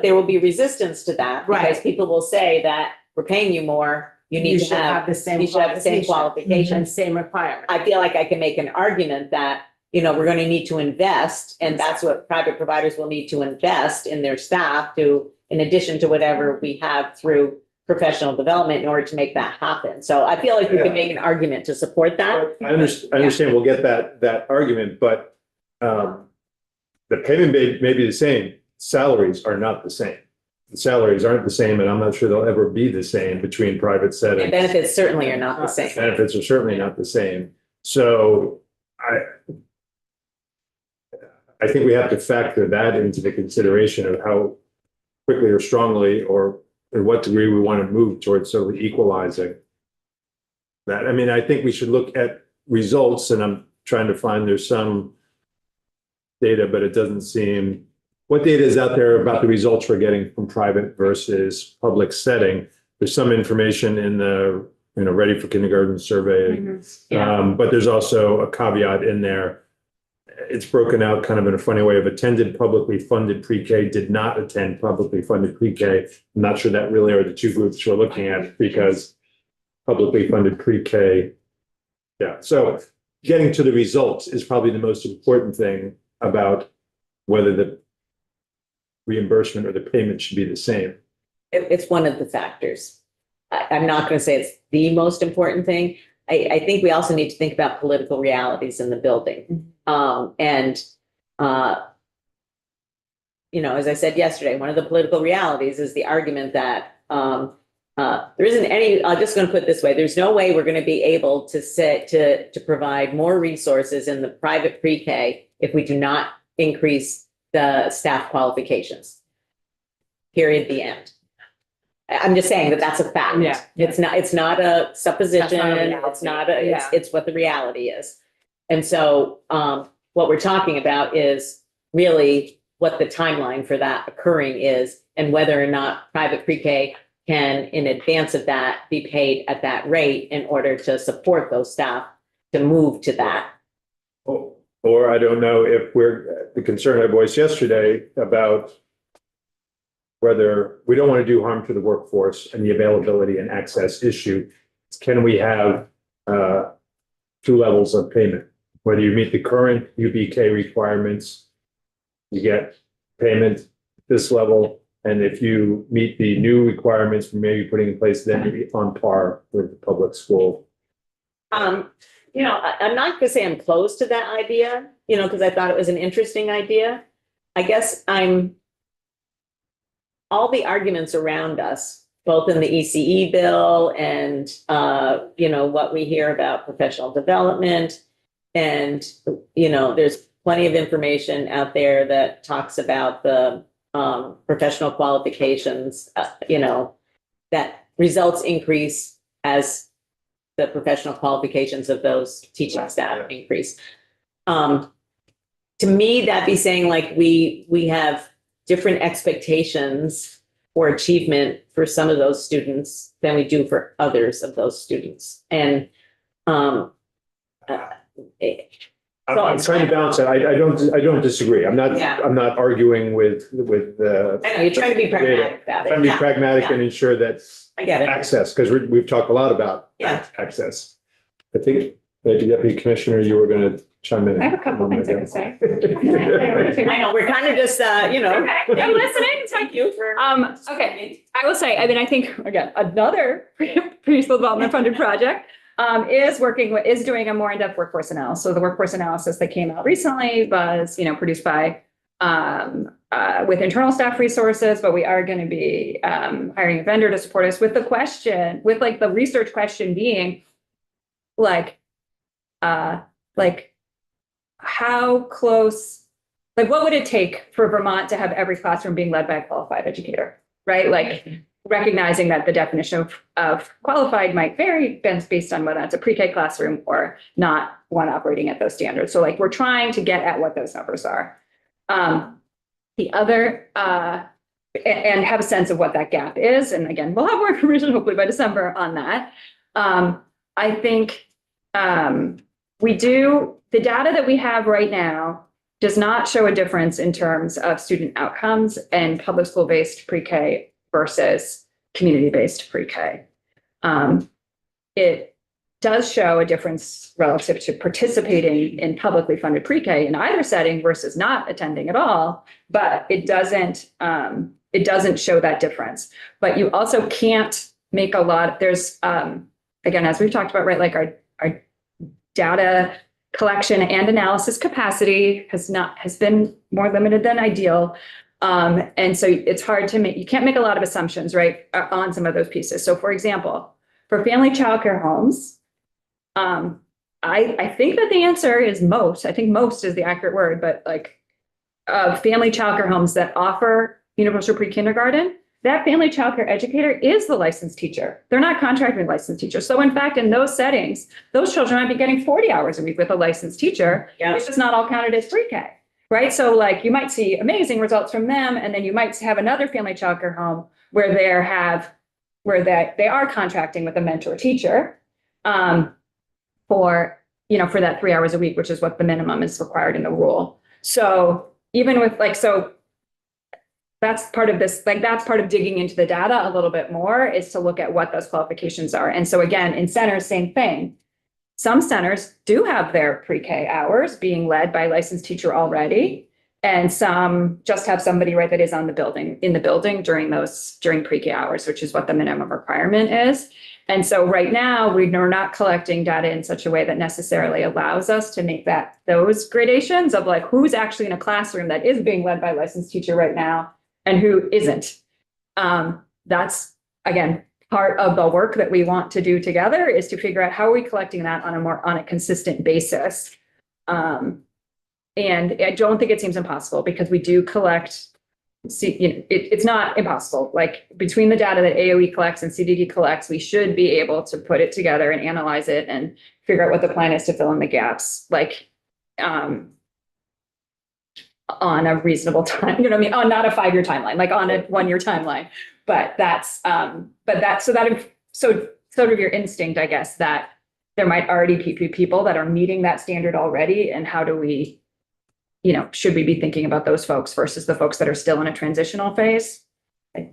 there will be resistance to that because
Right.
people will say that we're paying you more. You need to
should
have,
the same.
you should have the same
And
qualifications.
same requirement.
I feel like I can make an argument that, we're going to need to invest, and that's what private providers will need to invest in their staff to, in addition to whatever we have through professional development in order to make that happen. So I feel like we can make an argument to support that.
I understand, we'll get that argument, but, the payment may be the same, salaries are not the same. The salaries aren't the same, and I'm not sure they'll ever be the same between private
And
settings.
benefits certainly are not the same.
Benefits are certainly not the same. So I think we have to factor that into the consideration of how quickly or strongly or in what degree we want to move towards sort of equalizing that. I mean, I think we should look at results, and I'm trying to find there's some data, but it doesn't seem, what data is out there about the results we're getting from private versus public setting? There's some information in the, Ready for Kindergarten survey. But there's also a caveat in there. It's broken out kind of in a funny way of attended publicly funded pre-K, did not attend publicly funded pre-K. I'm not sure that really are the two groups we're looking at, because publicly funded pre-K. Yeah, so getting to the results is probably the most important thing about whether the reimbursement or the payment should be the same.
It's one of the factors. I'm not going to say it's the most important thing. I think we also need to think about political realities in the building. As I said yesterday, one of the political realities is the argument that there isn't any, I'm just going to put it this way, there's no way we're going to be able to provide more resources in the private pre-K if we do not increase the staff qualifications. Period, the end. I'm just saying that that's a fact.
Yeah.
It's not a supposition.
That's not a reality.
It's what the reality is. And so what we're talking about is really what the timeline for that occurring is, and whether or not private pre-K can, in advance of that, be paid at that rate in order to support those staff to move to that.
Or I don't know if the concern I voiced yesterday about whether we don't want to do harm to the workforce and the availability and access issue. Can we have 2 levels of payment? Whether you meet the current UBK requirements, you get payment this level. And if you meet the new requirements we may be putting in place, then you'd be on par with the public school.
I'm not gonna say I'm close to that idea, because I thought it was an interesting idea. I guess all the arguments around us, both in the ECE bill and, what we hear about professional development. And, there's plenty of information out there that talks about the professional qualifications, that results increase as the professional qualifications of those teaching staff increase. To me, that'd be saying like we have different expectations for achievement for some of those students than we do for others of those students. And
I'm trying to balance that. I don't disagree. I'm not arguing with
I know you're trying to be pragmatic about it.
trying to be
Yeah,
pragmatic
yeah.
and ensure that
I get it.
access, because we've talked a lot about
Yeah.
access. I think maybe Deputy Commissioner, you were going to chime in.
I have a couple things I could say.
I know, we're kind of just,
I'm listening. Thank you for. Okay, I will say, I think, again, another preschool development funded project is doing a more in-depth workforce analysis. So the workforce analysis that came out recently was, produced by with internal staff resources, but we are going to be hiring a vendor to support us with the question, with like the research question being how close, what would it take for Vermont to have every classroom being led by a qualified educator, right? Like recognizing that the definition of qualified might vary based on whether it's a pre-K classroom or not one operating at those standards. So we're trying to get at what those numbers are. The other and have a sense of what that gap is. And again, we'll have more information hopefully by December on that. I think the data that we have right now does not show a difference in terms of student outcomes and public school-based pre-K versus community-based pre-K. It does show a difference relative to participating in publicly funded pre-K in either setting versus not attending at all, but it doesn't show that difference. But you also can't make a lot, there's, again, as we've talked about, right, like our data collection and analysis capacity has been more limited than ideal. And so it's hard to make, you can't make a lot of assumptions, right, on some of those pieces. So for example, for family childcare homes, I think that the answer is most, I think most is the accurate word, but like family childcare homes that offer universal pre-kindergarten, that family childcare educator is the licensed teacher. They're not contracting licensed teachers. So in fact, in those settings, those children might be getting 40 hours a week with a licensed teacher, which is not all counted as pre-K, right? So like you might see amazing results from them, and then you might have another family childcare home where they are contracting with a mentor teacher for that 3 hours a week, which is what the minimum is required in the rule. So even with that's part of this, that's part of digging into the data a little bit more, is to look at what those qualifications are. And so again, in centers, same thing. Some centers do have their pre-K hours being led by a licensed teacher already. And some just have somebody, right, that is in the building during pre-K hours, which is what the minimum requirement is. And so right now we're not collecting data in such a way that necessarily allows us to make those gradations of like who's actually in a classroom that is being led by a licensed teacher right now and who isn't. That's, again, part of the work that we want to do together, is to figure out how are we collecting that on a consistent basis. And I don't think it seems impossible, because we do collect, it's not impossible. Like between the data that AOE collects and CDD collects, we should be able to put it together and analyze it and figure out what the plan is to fill in the gaps. Like, on a reasonable time, you know what I mean? On not a 5-year timeline, like on a 1-year timeline. But so sort of your instinct, I guess, that there might already be people that are meeting that standard already. And how do we, should we be thinking about those folks versus the folks that are still in a transitional phase?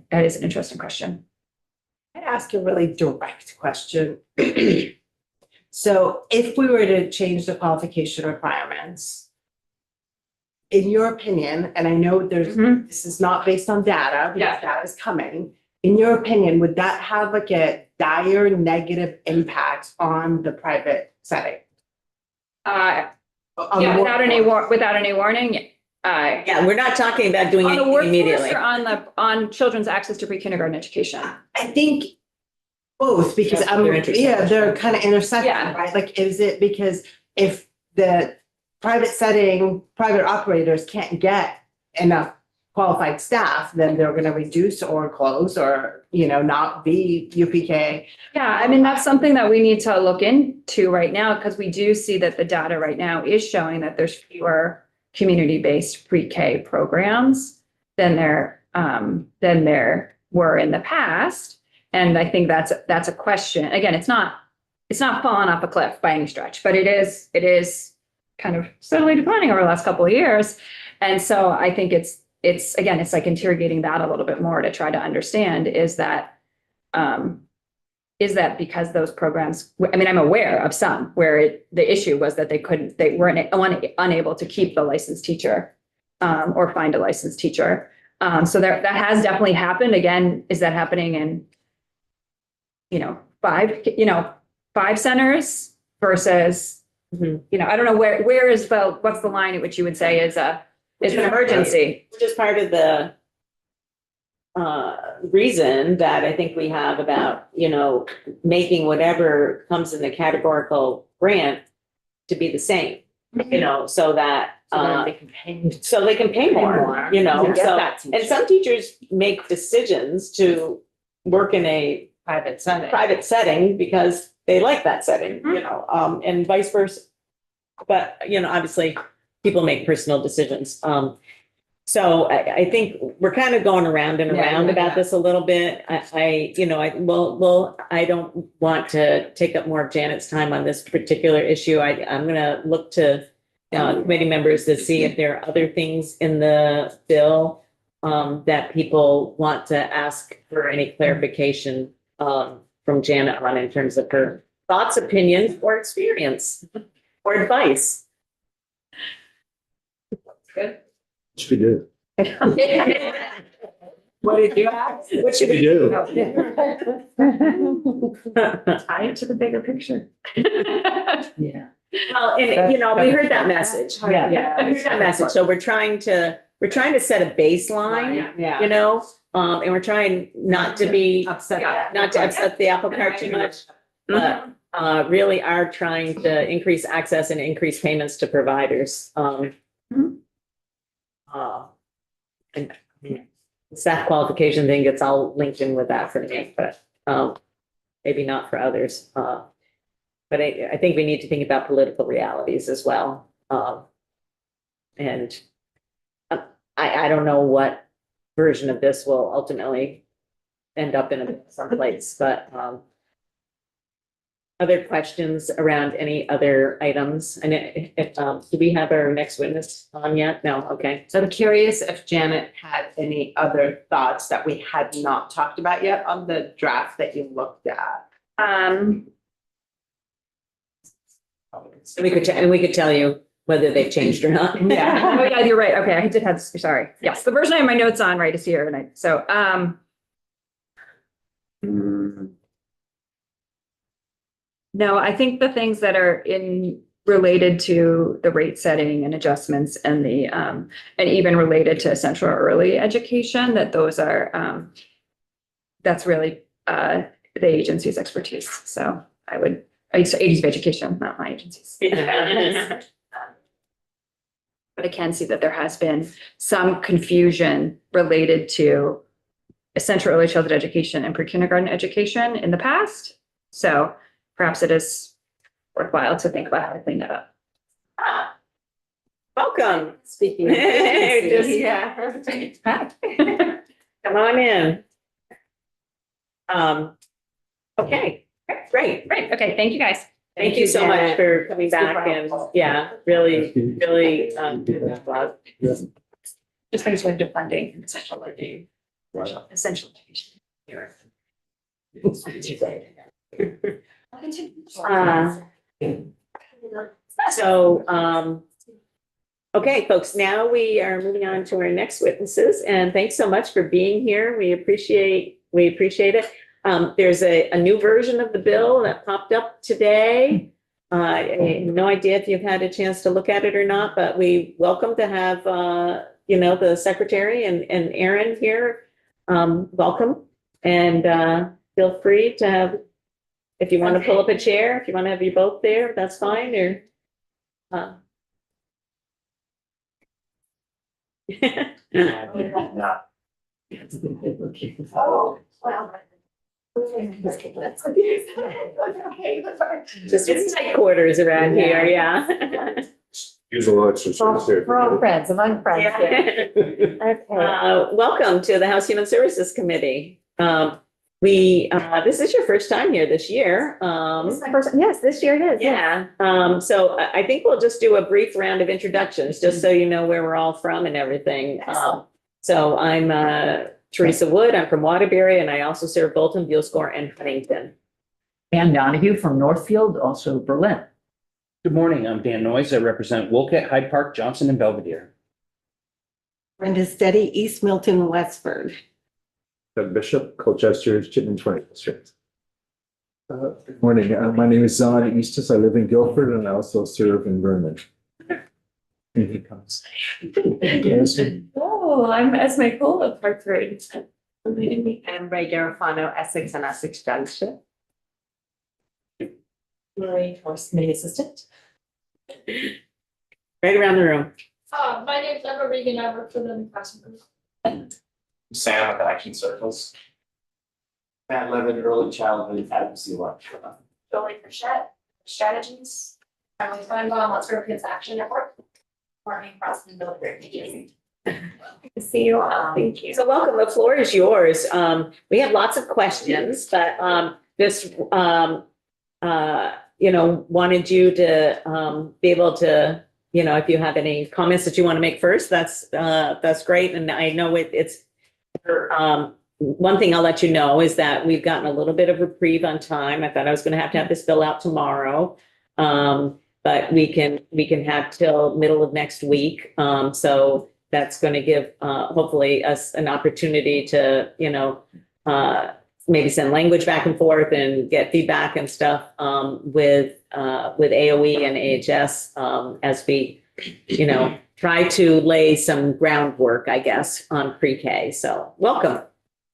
That is an interesting question.
I'd ask a really direct question. So if we were to change the qualification requirements, in your opinion, and I know this is not based on data, because data is coming. In your opinion, would that have like a dire negative impact on the private setting?
Without any warning.
Yeah, we're not talking about doing
On the
anything
workforce
immediately.
or on children's access to pre-kindergarten education?
I think both, because
They're intersecting.
they're kind of intersecting,
Yeah.
right? Like, is it because if the private operators can't get enough qualified staff, then they're going to reduce or close or, not be UPK.
Yeah, I mean, that's something that we need to look into right now, because we do see that the data right now is showing that there's fewer community-based pre-K programs than there were in the past. And I think that's a question. Again, it's not falling off a cliff by any stretch, but it is kind of steadily declining over the last couple of years. And so I think it's like interrogating that a little bit more to try to understand, is that because those programs, I mean, I'm aware of some where the issue was that they weren't unable to keep the licensed teacher or find a licensed teacher. So that has definitely happened. Again, is that happening in, 5 centers versus, I don't know what's the line at which you would say is an emergency?
Which is part of the reason that I think we have about, making whatever comes in the categorical grant to be the same, so that, so they can pay more, and some teachers make decisions to work in a
Private setting.
private setting because they like that setting, and vice versa. But, obviously people make personal decisions. So I think we're kind of going around and
Yeah,
around
yeah,
about
yeah.
this a little bit. I don't want to take up more of Janet's time on this particular issue. I'm gonna look to committee members to see if there are other things in the bill that people want to ask for any clarification from Janet on in terms of her thoughts, opinions, or experience or advice.
Good.
Should we do?
What did you ask? What should
We
we
do.
Tie it to the bigger picture.
Yeah.
Well, and you know, we heard that message.
Yeah.
I heard that message. So we're trying to set a baseline, you
Yeah.
know, and we're trying not to be,
Upset.
not to upset the apple cart too much, but really are trying to increase access and increase payments to providers. And staff qualification thing gets all linked in with that for me, but maybe not for others. But I think we need to think about political realities as well. And I don't know what version of this will ultimately end up in some place, but other questions around any other items? And do we have our next witness on yet? No, okay.
So I'm curious if Janet had any other thoughts that we had not talked about yet on the draft that you looked at.
And we could tell you whether they've changed or not.
Yeah, oh yeah, you're right. Okay, I did have, sorry. Yes, the version I have my notes on right is here and no, I think the things that are related to the rate setting and adjustments and and even related to essential or early education, that those are, that's really, the agency's expertise. So agency of education, not my agency's. But I can see that there has been some confusion related to essential early childhood education and pre-kindergarten education in the past. So perhaps it is worthwhile to think about how to clean that up.
Welcome.
Speaking of.
Come on in. Okay, great.
Great. Okay. Thank you guys.
Thank you so much
Janet.
for coming back and, yeah, really,
Just thanks for funding and essential learning. Essential education.
Okay, folks, now we are moving on to our next witnesses, and thanks so much for being here. We appreciate it. There's a new version of the bill that popped up today. I have no idea if you've had a chance to look at it or not, but we welcome to have, the secretary and Aaron here. Welcome, and feel free to have, if you want to pull up a chair, if you want to have you both there, that's fine, or. Just tight quarters around here, yeah.
Usual exercise here.
We're all friends, among friends.
Yeah.
Okay.
Welcome to the House Human Services Committee. This is your first time here this year.
Yes, this year it is.
Yeah, so I think we'll just do a brief round of introductions, just so you know where we're all from and everything. So I'm Teresa Wood, I'm from Waterbury, and I also serve Bolton, Buellscore, and Huntington.
Ann Donahue from Northfield, also Berlin.
Good morning, I'm Dan Noyes. I represent Wolcott, Hyde Park, Johnson, and Belvedere.
Brenda Steady, East Milton, Westford.
Doug Bishop, Colchester, Chittenden 20th District.
Good morning. My name is Zon Eastis. I live in Guilford and I also serve in Vernon. And he comes.
Oh, I'm Esme Cole of Hartford.
I'm Ray Garofano, Essex and Essex Junction.
Marie Horse, committee assistant.
Right around the room.
My name's Emma Regan, I work for the classroom.
Sam at the Action Circles. Matt Levin, Early Childhood Advocacy Lecturer.
Jolie Frechette, Strategies. Emily Feinbaum, Let's Grow Kids Action Network. Martin Crossman, Belgrade Media.
See you all. Thank you. So welcome. The floor is yours. We have lots of questions, but just wanted you to be able to, if you have any comments that you want to make first, that's great. And I know it's one thing I'll let you know is that we've gotten a little bit of reprieve on time. I thought I was going to have this bill out tomorrow. But we can have till middle of next week. So that's going to give hopefully us an opportunity to, maybe send language back and forth and get feedback and stuff with AOE and AHS as we, try to lay some groundwork, I guess, on pre-K. So welcome.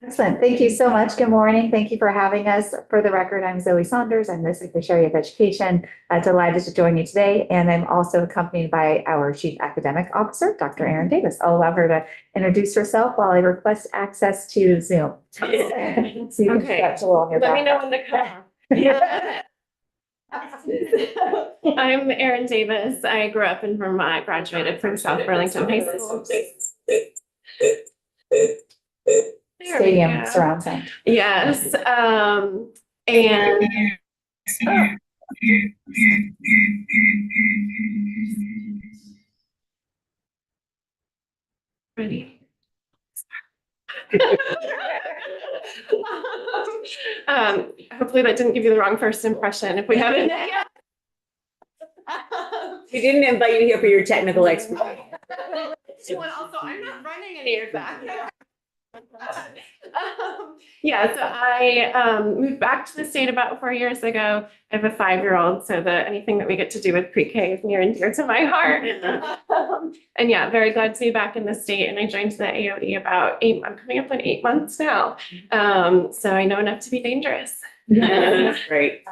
Excellent. Thank you so much. Good morning. Thank you for having us. For the record, I'm Zoe Saunders. I'm the Secretary of Education. Delighted to join you today. And I'm also accompanied by our Chief Academic Officer, Dr. Erin Davis. I'll allow her to introduce herself while I request access to Zoom. So you can stretch a little on your
Let me
back.
know when to come. I'm Erin Davis. I grew up in Vermont, graduated from South Burlington High School.
Stadium surround sound.
Yes, and ready. Hopefully that didn't give you the wrong first impression if we haven't yet.
We didn't invite you here for your technical expertise.
Also, I'm not running any of that. Yeah, so I moved back to the state about 4 years ago. I have a 5-year-old, so anything that we get to do with pre-K is near and dear to my heart. And yeah, very glad to be back in the state. And I joined the AOE I'm coming up on 8 months now. So I know enough to be dangerous.
That's great.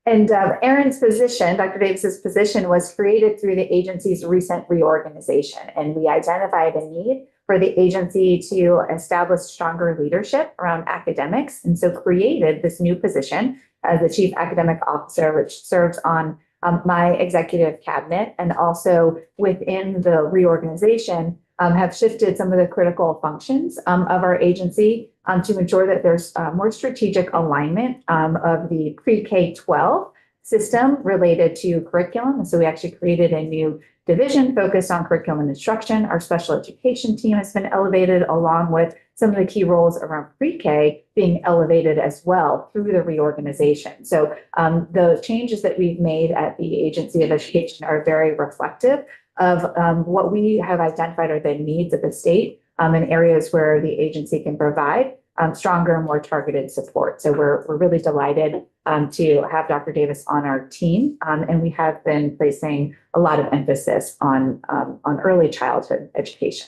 Erin's position, Dr. Davis's position, was created through the agency's recent reorganization. And we identified a need for the agency to establish stronger leadership around academics. And so created this new position as the Chief Academic Officer, which serves on my executive cabinet, and also within the reorganization have shifted some of the critical functions of our agency to ensure that there's more strategic alignment of the pre-K-12 system related to curriculum. And so we actually created a new division focused on curriculum and instruction. Our special education team has been elevated, along with some of the key roles around pre-K being elevated as well through the reorganization. So the changes that we've made at the Agency of Education are very reflective of what we have identified are the needs of the state in areas where the agency can provide stronger and more targeted support. So we're really delighted to have Dr. Davis on our team, and we have been placing a lot of emphasis on early childhood education.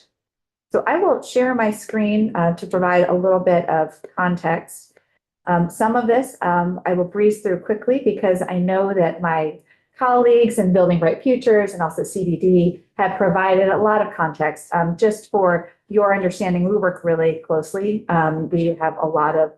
So I will share my screen to provide a little bit of context. Some of this I will breeze through quickly because I know that my colleagues in Building Bright Futures and also CDD have provided a lot of context. Just for your understanding, we work really closely. We have a lot of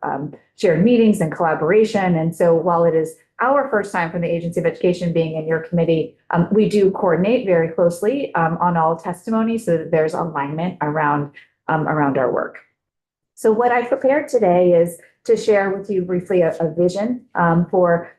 shared meetings and collaboration. And so while it is our first time from the Agency of Education being in your committee, we do coordinate very closely on all testimony so that there's alignment around our work. So what I prepared today is to share with you briefly a vision for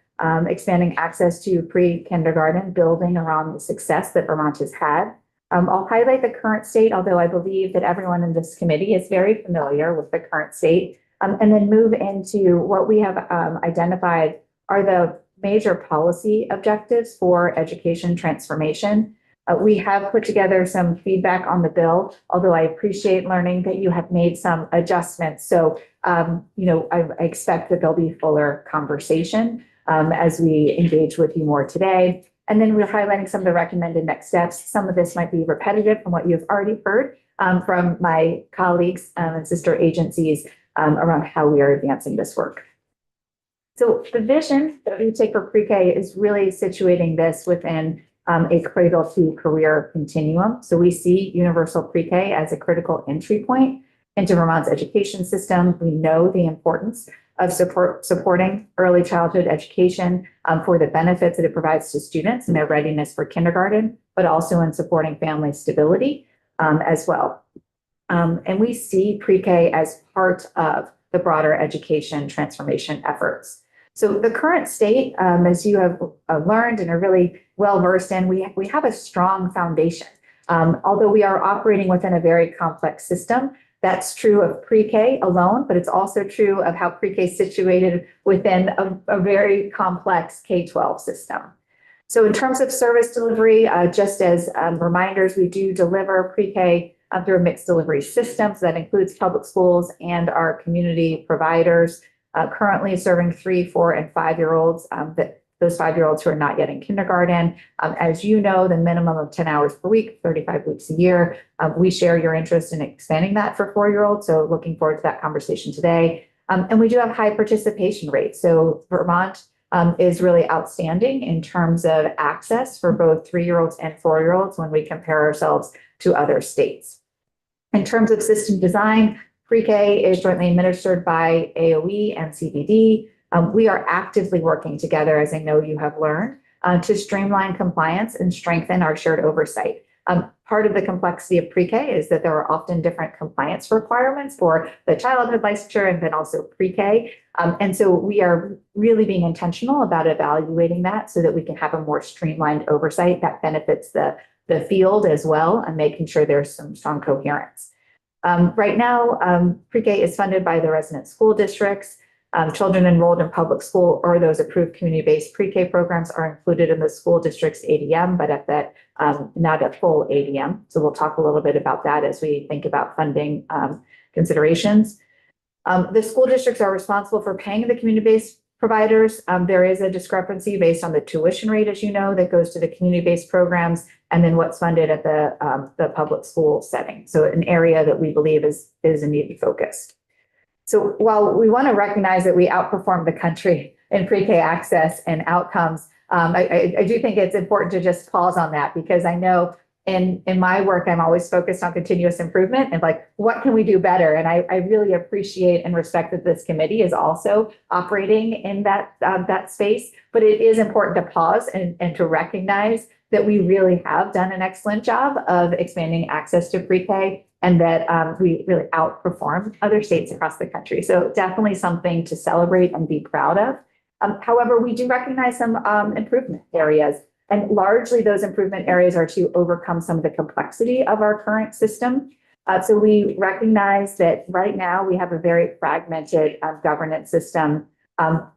expanding access to pre-kindergarten, building around the success that Vermont has had. I'll highlight the current state, although I believe that everyone in this committee is very familiar with the current state, and then move into what we have identified are the major policy objectives for education transformation. We have put together some feedback on the bill, although I appreciate learning that you have made some adjustments. So, I expect that there'll be fuller conversation as we engage with you more today. And then we're highlighting some of the recommended next steps. Some of this might be repetitive from what you've already heard from my colleagues and sister agencies around how we are advancing this work. So the vision that we take for pre-K is really situating this within a cradle to career continuum. So we see universal pre-K as a critical entry point into Vermont's education system. We know the importance of supporting early childhood education for the benefits that it provides to students and their readiness for kindergarten, but also in supporting family stability as well. And we see pre-K as part of the broader education transformation efforts. So the current state, as you have learned and are really well versed in, we have a strong foundation. Although we are operating within a very complex system, that's true of pre-K alone, but it's also true of how pre-K is situated within a very complex K-12 system. So in terms of service delivery, just as reminders, we do deliver pre-K through a mixed delivery system. So that includes public schools and our community providers, currently serving 3, 4, and 5-year-olds, those 5-year-olds who are not yet in kindergarten. As you know, the minimum of 10 hours per week, 35 weeks a year. We share your interest in expanding that for 4-year-olds. So looking forward to that conversation today. And we do have high participation rates. So Vermont is really outstanding in terms of access for both 3-year-olds and 4-year-olds when we compare ourselves to other states. In terms of system design, pre-K is jointly administered by AOE and CBD. We are actively working together, as I know you have learned, to streamline compliance and strengthen our shared oversight. Part of the complexity of pre-K is that there are often different compliance requirements for the childhood licensure and then also pre-K. And so we are really being intentional about evaluating that so that we can have a more streamlined oversight that benefits the field as well and making sure there's some strong coherence. Right now, pre-K is funded by the resident school districts. Children enrolled in public school or those approved community-based pre-K programs are included in the school district's ADM, but at that not at full ADM. So we'll talk a little bit about that as we think about funding considerations. The school districts are responsible for paying the community-based providers. There is a discrepancy based on the tuition rate, as you know, that goes to the community-based programs and then what's funded at the public school setting. So an area that we believe is a needed focus. So while we want to recognize that we outperform the country in pre-K access and outcomes, I do think it's important to just pause on that because I know in my work, I'm always focused on continuous improvement and like, what can we do better? And I really appreciate and respect that this committee is also operating in that space, but it is important to pause and to recognize that we really have done an excellent job of expanding access to pre-K and that we really outperform other states across the country. So definitely something to celebrate and be proud of. However, we do recognize some improvement areas, and largely those improvement areas are to overcome some of the complexity of our current system. So we recognize that right now we have a very fragmented governance system.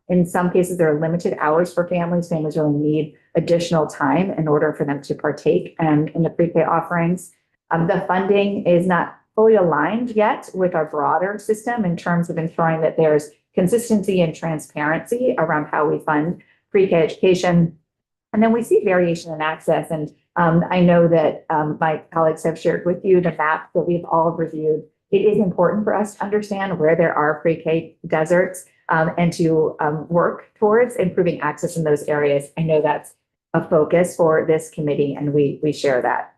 In some cases, there are limited hours for families. Families really need additional time in order for them to partake in the pre-K offerings. The funding is not fully aligned yet with our broader system in terms of ensuring that there's consistency and transparency around how we fund pre-K education. And then we see variation in access. And I know that my colleagues have shared with you the map that we've all reviewed. It is important for us to understand where there are pre-K deserts and to work towards improving access in those areas. I know that's a focus for this committee, and we share that.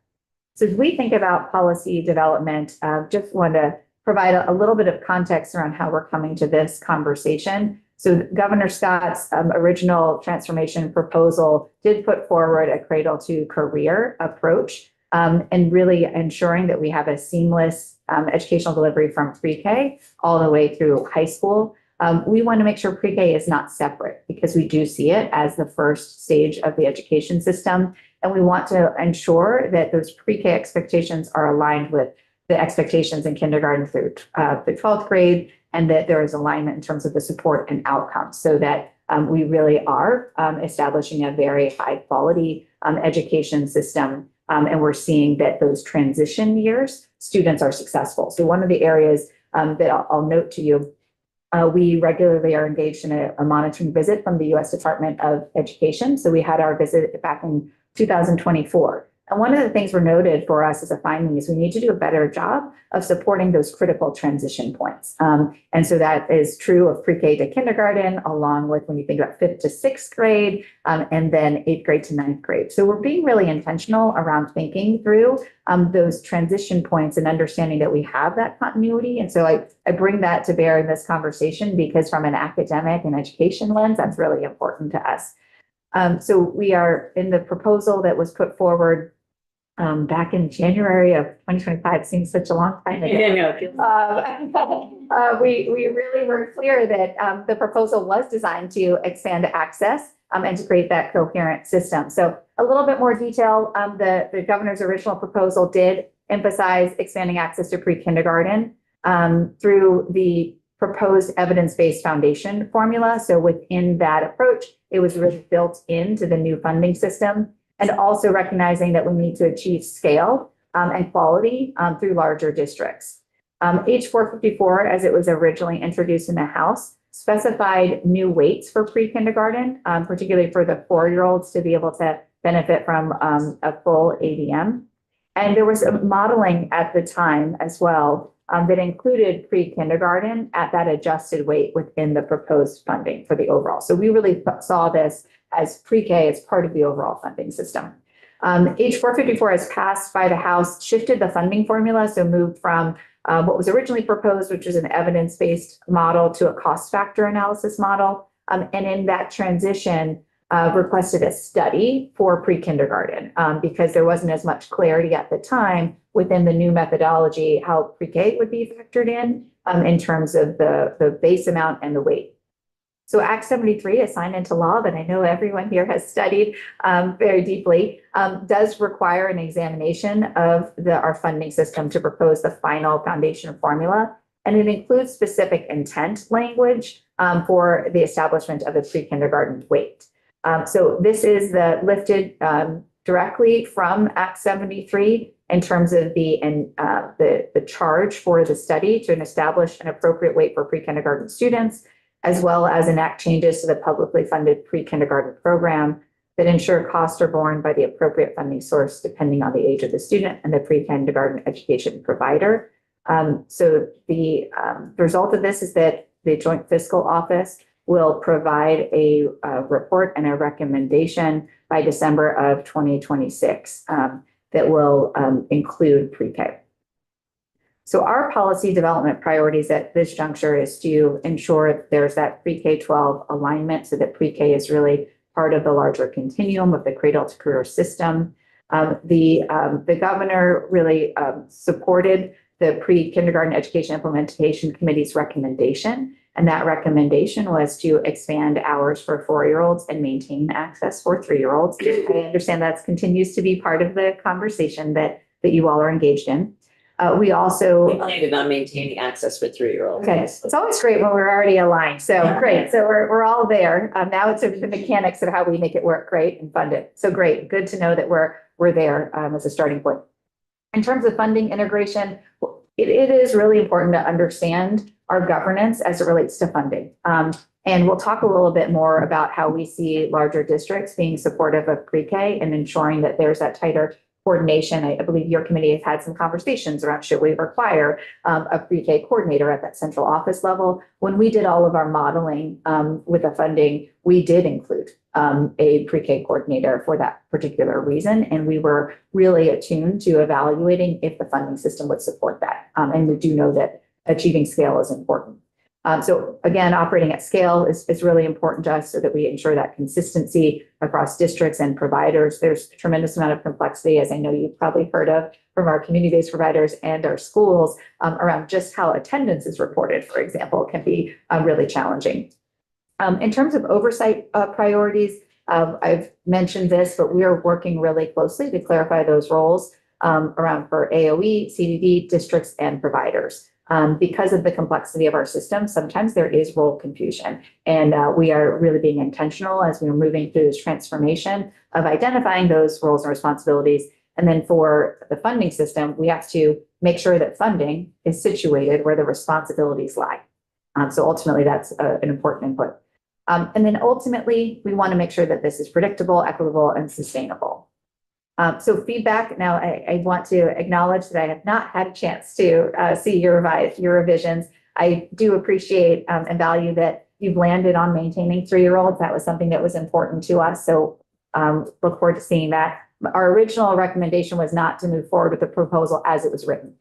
So as we think about policy development, just want to provide a little bit of context around how we're coming to this conversation. So Governor Scott's original transformation proposal did put forward a cradle to career approach and really ensuring that we have a seamless educational delivery from pre-K all the way through high school. We want to make sure pre-K is not separate because we do see it as the first stage of the education system. And we want to ensure that those pre-K expectations are aligned with the expectations in kindergarten through the 12th grade, and that there is alignment in terms of the support and outcomes so that we really are establishing a very high quality education system. And we're seeing that those transition years, students are successful. So one of the areas that I'll note to you, we regularly are engaged in a monitoring visit from the U.S. Department of Education. So we had our visit back in 2024. And one of the things we're noted for us as a finding is we need to do a better job of supporting those critical transition points. And so that is true of pre-K to kindergarten, along with when you think about 5th to 6th grade, and then 8th grade to 9th grade. So we're being really intentional around thinking through those transition points and understanding that we have that continuity. And so I bring that to bear in this conversation because from an academic and education lens, that's really important to us. So we are in the proposal that was put forward. back in January of 2025, seems such a long time ago.
Yeah, no, it feels-
We really were clear that the proposal was designed to expand access and to create that coherent system. So a little bit more detail, the governor's original proposal did emphasize expanding access to pre-kindergarten through the proposed evidence-based foundation formula. So within that approach, it was really built into the new funding system, and also recognizing that we need to achieve scale and quality through larger districts. H454, as it was originally introduced in the House, specified new weights for pre-kindergarten, particularly for the 4-year-olds to be able to benefit from a full ADM. And there was a modeling at the time as well that included pre-kindergarten at that adjusted weight within the proposed funding for the overall. So we really saw this as pre-K as part of the overall funding system. H454 has passed by the House, shifted the funding formula, so moved from what was originally proposed, which is an evidence-based model, to a cost factor analysis model. And in that transition, requested a study for pre-kindergarten because there wasn't as much clarity at the time within the new methodology how pre-K would be factored in terms of the base amount and the weight. So Act 73, a signed into law that I know everyone here has studied very deeply, does require an examination of our funding system to propose the final foundation formula. And it includes specific intent language for the establishment of the pre-kindergarten weight. So this is lifted directly from Act 73 in terms of the charge for the study to establish an appropriate weight for pre-kindergarten students, as well as enact changes to the publicly funded pre-kindergarten program that ensure costs are borne by the appropriate funding source depending on the age of the student and the pre-kindergarten education provider. So the result of this is that the Joint Fiscal Office will provide a report and a recommendation by December of 2026 that will include pre-K. So our policy development priorities at this juncture is to ensure that there's that pre-K-12 alignment so that pre-K is really part of the larger continuum of the cradle to career system. The governor really supported the pre-kindergarten education implementation committee's recommendation. And that recommendation was to expand hours for 4-year-olds and maintain access for 3-year-olds. I understand that continues to be part of the conversation that you all are engaged in. We also
We planted on maintaining access for 3-year-olds.
Okay, it's always great when we're already aligned. So great. So we're all there. Now it's the mechanics of how we make it work great and fund it. So great. Good to know that we're there as a starting point. In terms of funding integration, it is really important to understand our governance as it relates to funding. And we'll talk a little bit more about how we see larger districts being supportive of pre-K and ensuring that there's that tighter coordination. I believe your committee has had some conversations around should we require a pre-K coordinator at that central office level. When we did all of our modeling with the funding, we did include a pre-K coordinator for that particular reason. And we were really attuned to evaluating if the funding system would support that. And we do know that achieving scale is important. So again, operating at scale is really important to us so that we ensure that consistency across districts and providers. There's a tremendous amount of complexity, as I know you've probably heard of from our community-based providers and our schools around just how attendance is reported, for example, can be really challenging. In terms of oversight priorities, I've mentioned this, but we are working really closely to clarify those roles around for AOE, CDD, districts, and providers. Because of the complexity of our system, sometimes there is role confusion. And we are really being intentional as we're moving through this transformation of identifying those roles and responsibilities. And then for the funding system, we have to make sure that funding is situated where the responsibilities lie. So ultimately, that's an important input. And then ultimately, we want to make sure that this is predictable, equitable, and sustainable. So feedback, now I want to acknowledge that I have not had a chance to see your revisions. I do appreciate and value that you've landed on maintaining 3-year-olds. That was something that was important to us. So look forward to seeing that. Our original recommendation was not to move forward with the proposal as it was written.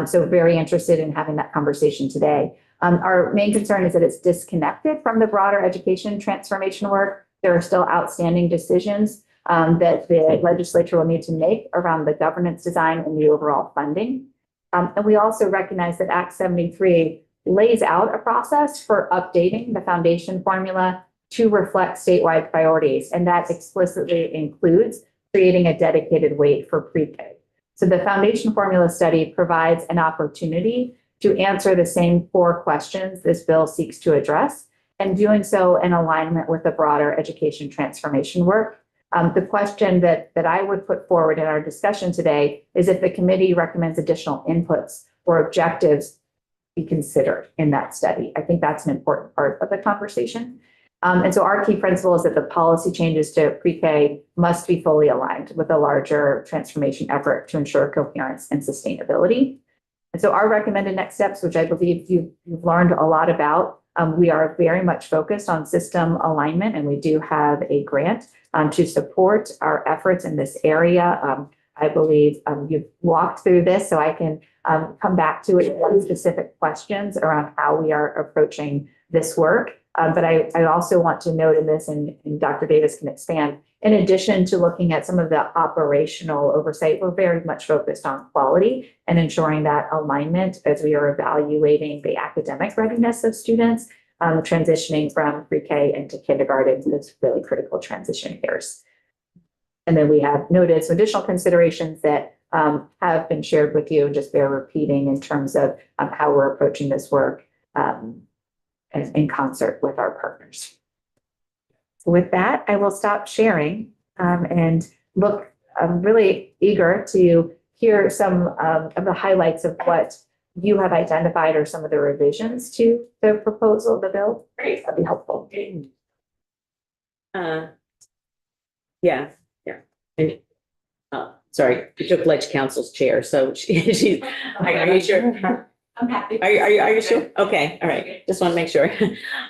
So very interested in having that conversation today. Our main concern is that it's disconnected from the broader education transformation work. There are still outstanding decisions that the legislature will need to make around the governance design and the overall funding. And we also recognize that Act 73 lays out a process for updating the foundation formula to reflect statewide priorities, and that explicitly includes creating a dedicated weight for pre-K. So the foundation formula study provides an opportunity to answer the same 4 questions this bill seeks to address, and doing so in alignment with the broader education transformation work. The question that I would put forward in our discussion today is if the committee recommends additional inputs or objectives be considered in that study. I think that's an important part of the conversation. And so our key principle is that the policy changes to pre-K must be fully aligned with a larger transformation effort to ensure coherence and sustainability. And so our recommended next steps, which I believe you've learned a lot about, we are very much focused on system alignment, and we do have a grant to support our efforts in this area. I believe you've walked through this, so I can come back to it with specific questions around how we are approaching this work. But I also want to note in this, and Dr. Davis can expand, in addition to looking at some of the operational oversight, we're very much focused on quality and ensuring that alignment as we are evaluating the academic readiness of students transitioning from pre-K into kindergarten, those really critical transition years. And then we have noted some additional considerations that have been shared with you, just bear repeating in terms of how we're approaching this work in concert with our partners. So with that, I will stop sharing and look, I'm really eager to hear some of the highlights of what you have identified or some of the revisions to the proposal, the bill. Great, that'd be helpful.
Yeah. And, sorry, you took Ledge Council's chair, so she's, are you sure?
I'm happy.
Are you sure? Okay, all right. Just want to make sure.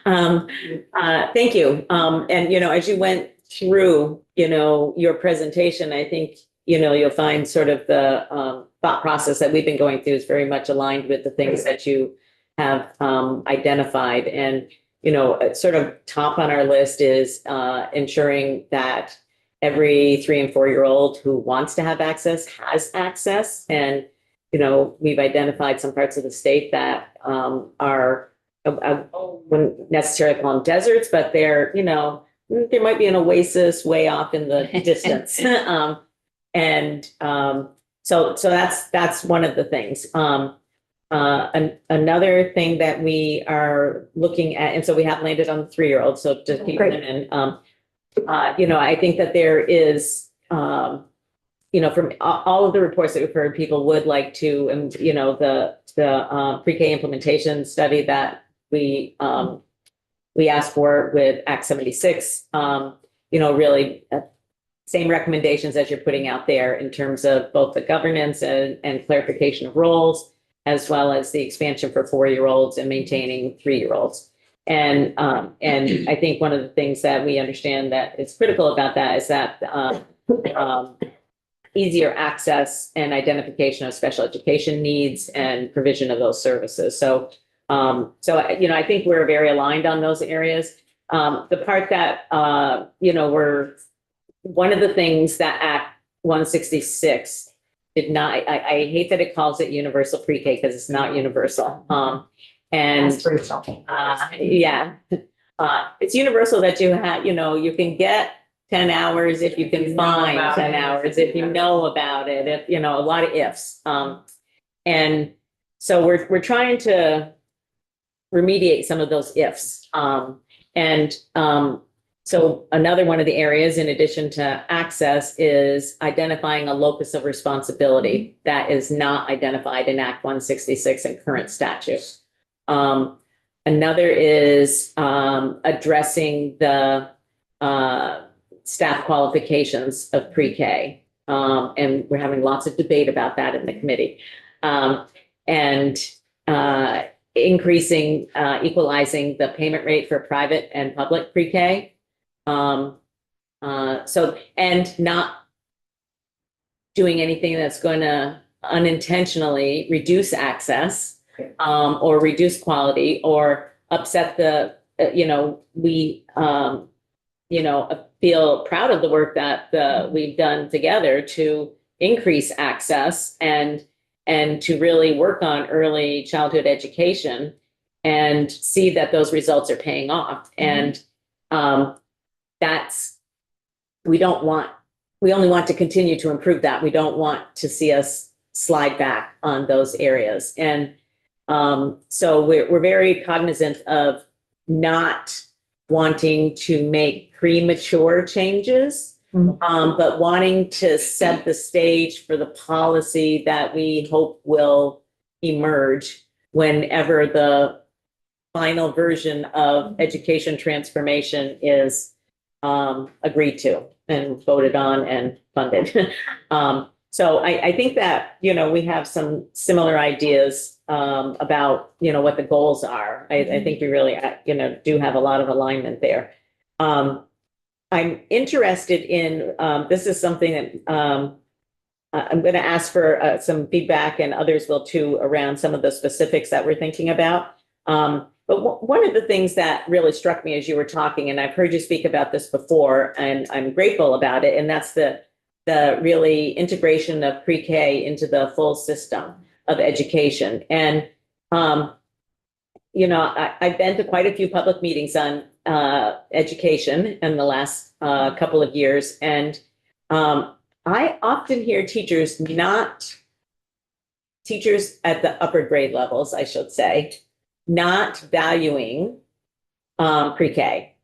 Thank you. And, as you went through, your presentation, I think, you'll find sort of the thought process that we've been going through is very much aligned with the things that you have identified. And, sort of top on our list is ensuring that every 3 and 4-year-old who wants to have access has access. And we've identified some parts of the state that are, I wouldn't necessarily call them deserts, but they're, there might be an oasis way off in the distance. So that's one of the things. Another thing that we are looking at, and so we have landed on the 3-year-old, so to keep them in, I think that there is, from all of the reports that we've heard, people would like to, and the pre-K implementation study that we asked for with Act 76, really same recommendations as you're putting out there in terms of both the governance and clarification of roles, as well as the expansion for 4-year-olds and maintaining 3-year-olds. And I think one of the things that we understand that is critical about that is that easier access and identification of special education needs and provision of those services. So I think we're very aligned on those areas. The part that, we're, one of the things that Act 166 did not, I hate that it calls it universal pre-K because it's not universal. It's universal that you have, you can get 10 hours if you can find 10 hours, if you know about it, if, a lot of ifs. And so we're trying to remediate some of those ifs. So another one of the areas, in addition to access, is identifying a locus of responsibility that is not identified in Act 166 and current statute. Another is addressing the staff qualifications of pre-K. And we're having lots of debate about that in the committee. Increasing, equalizing the payment rate for private and public pre-K. And not doing anything that's going to unintentionally reduce access or reduce quality or upset the, feel proud of the work that we've done together to increase access and to really work on early childhood education and see that those results are paying off. And we only want to continue to improve that. We don't want to see us slide back on those areas. And so we're very cognizant of not wanting to make premature changes, but wanting to set the stage for the policy that we hope will emerge whenever the final version of education transformation is agreed to and voted on and funded. So I think that, we have some similar ideas about, what the goals are. I think we really, do have a lot of alignment there. I'm interested in, this is something that I'm going to ask for some feedback, and others will too, around some of the specifics that we're thinking about. But one of the things that really struck me as you were talking, and I've heard you speak about this before, and I'm grateful about it, and that's the really integration of pre-K into the full system of education. And, I've been to quite a few public meetings on education in the last couple of years. And I often hear teachers at the upper grade levels, I should say, not valuing pre-K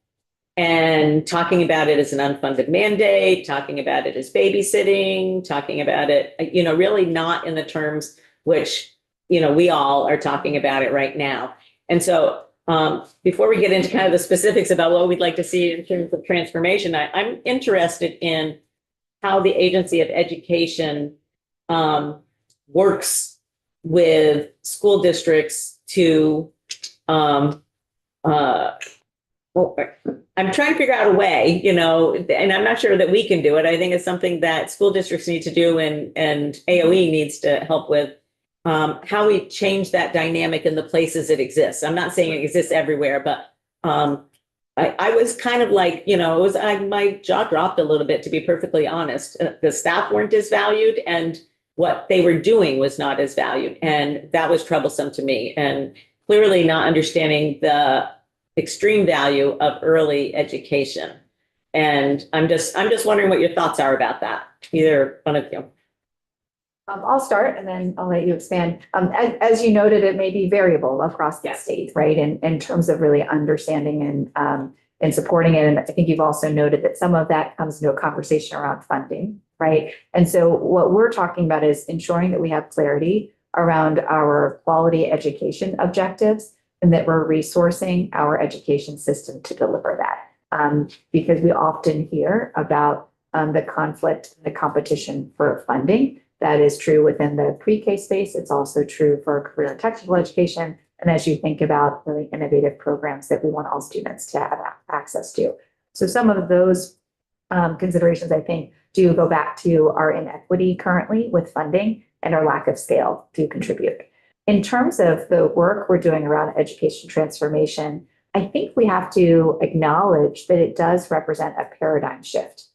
and talking about it as an unfunded mandate, talking about it as babysitting, talking about it, really not in the terms which, we all are talking about it right now. And so before we get into kind of the specifics about what we'd like to see in terms of transformation, I'm interested in how the Agency of Education works with school districts to, I'm trying to figure out a way, and I'm not sure that we can do it. I think it's something that school districts need to do, and AOE needs to help with, how we change that dynamic in the places it exists. I'm not saying it exists everywhere, but I was kind of like, my jaw dropped a little bit, to be perfectly honest. The staff weren't as valued, and what they were doing was not as valued. And that was troublesome to me, and clearly not understanding the extreme value of early education. And I'm just wondering what your thoughts are about that, either one of you.
I'll start and then I'll let you expand. As you noted, it may be variable across the state, right? In terms of really understanding and supporting it. And I think you've also noted that some of that comes into a conversation around funding, right? And so what we're talking about is ensuring that we have clarity around our quality education objectives and that we're resourcing our education system to deliver that. Because we often hear about the conflict, the competition for funding. That is true within the pre-K space. It's also true for career and technical education. And as you think about really innovative programs that we want all students to have access to. So some of those considerations, I think, do go back to our inequity currently with funding and our lack of scale to contribute. In terms of the work we're doing around education transformation, I think we have to acknowledge that it does represent a paradigm shift.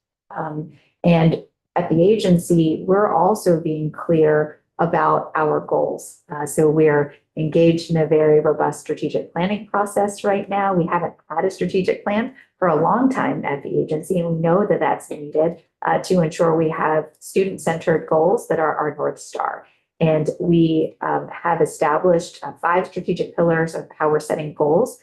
And at the agency, we're also being clear about our goals. So we're engaged in a very robust strategic planning process right now. We haven't had a strategic plan for a long time at the agency, and we know that that's needed to ensure we have student-centered goals that are our North Star. And we have established 5 strategic pillars of how we're setting goals.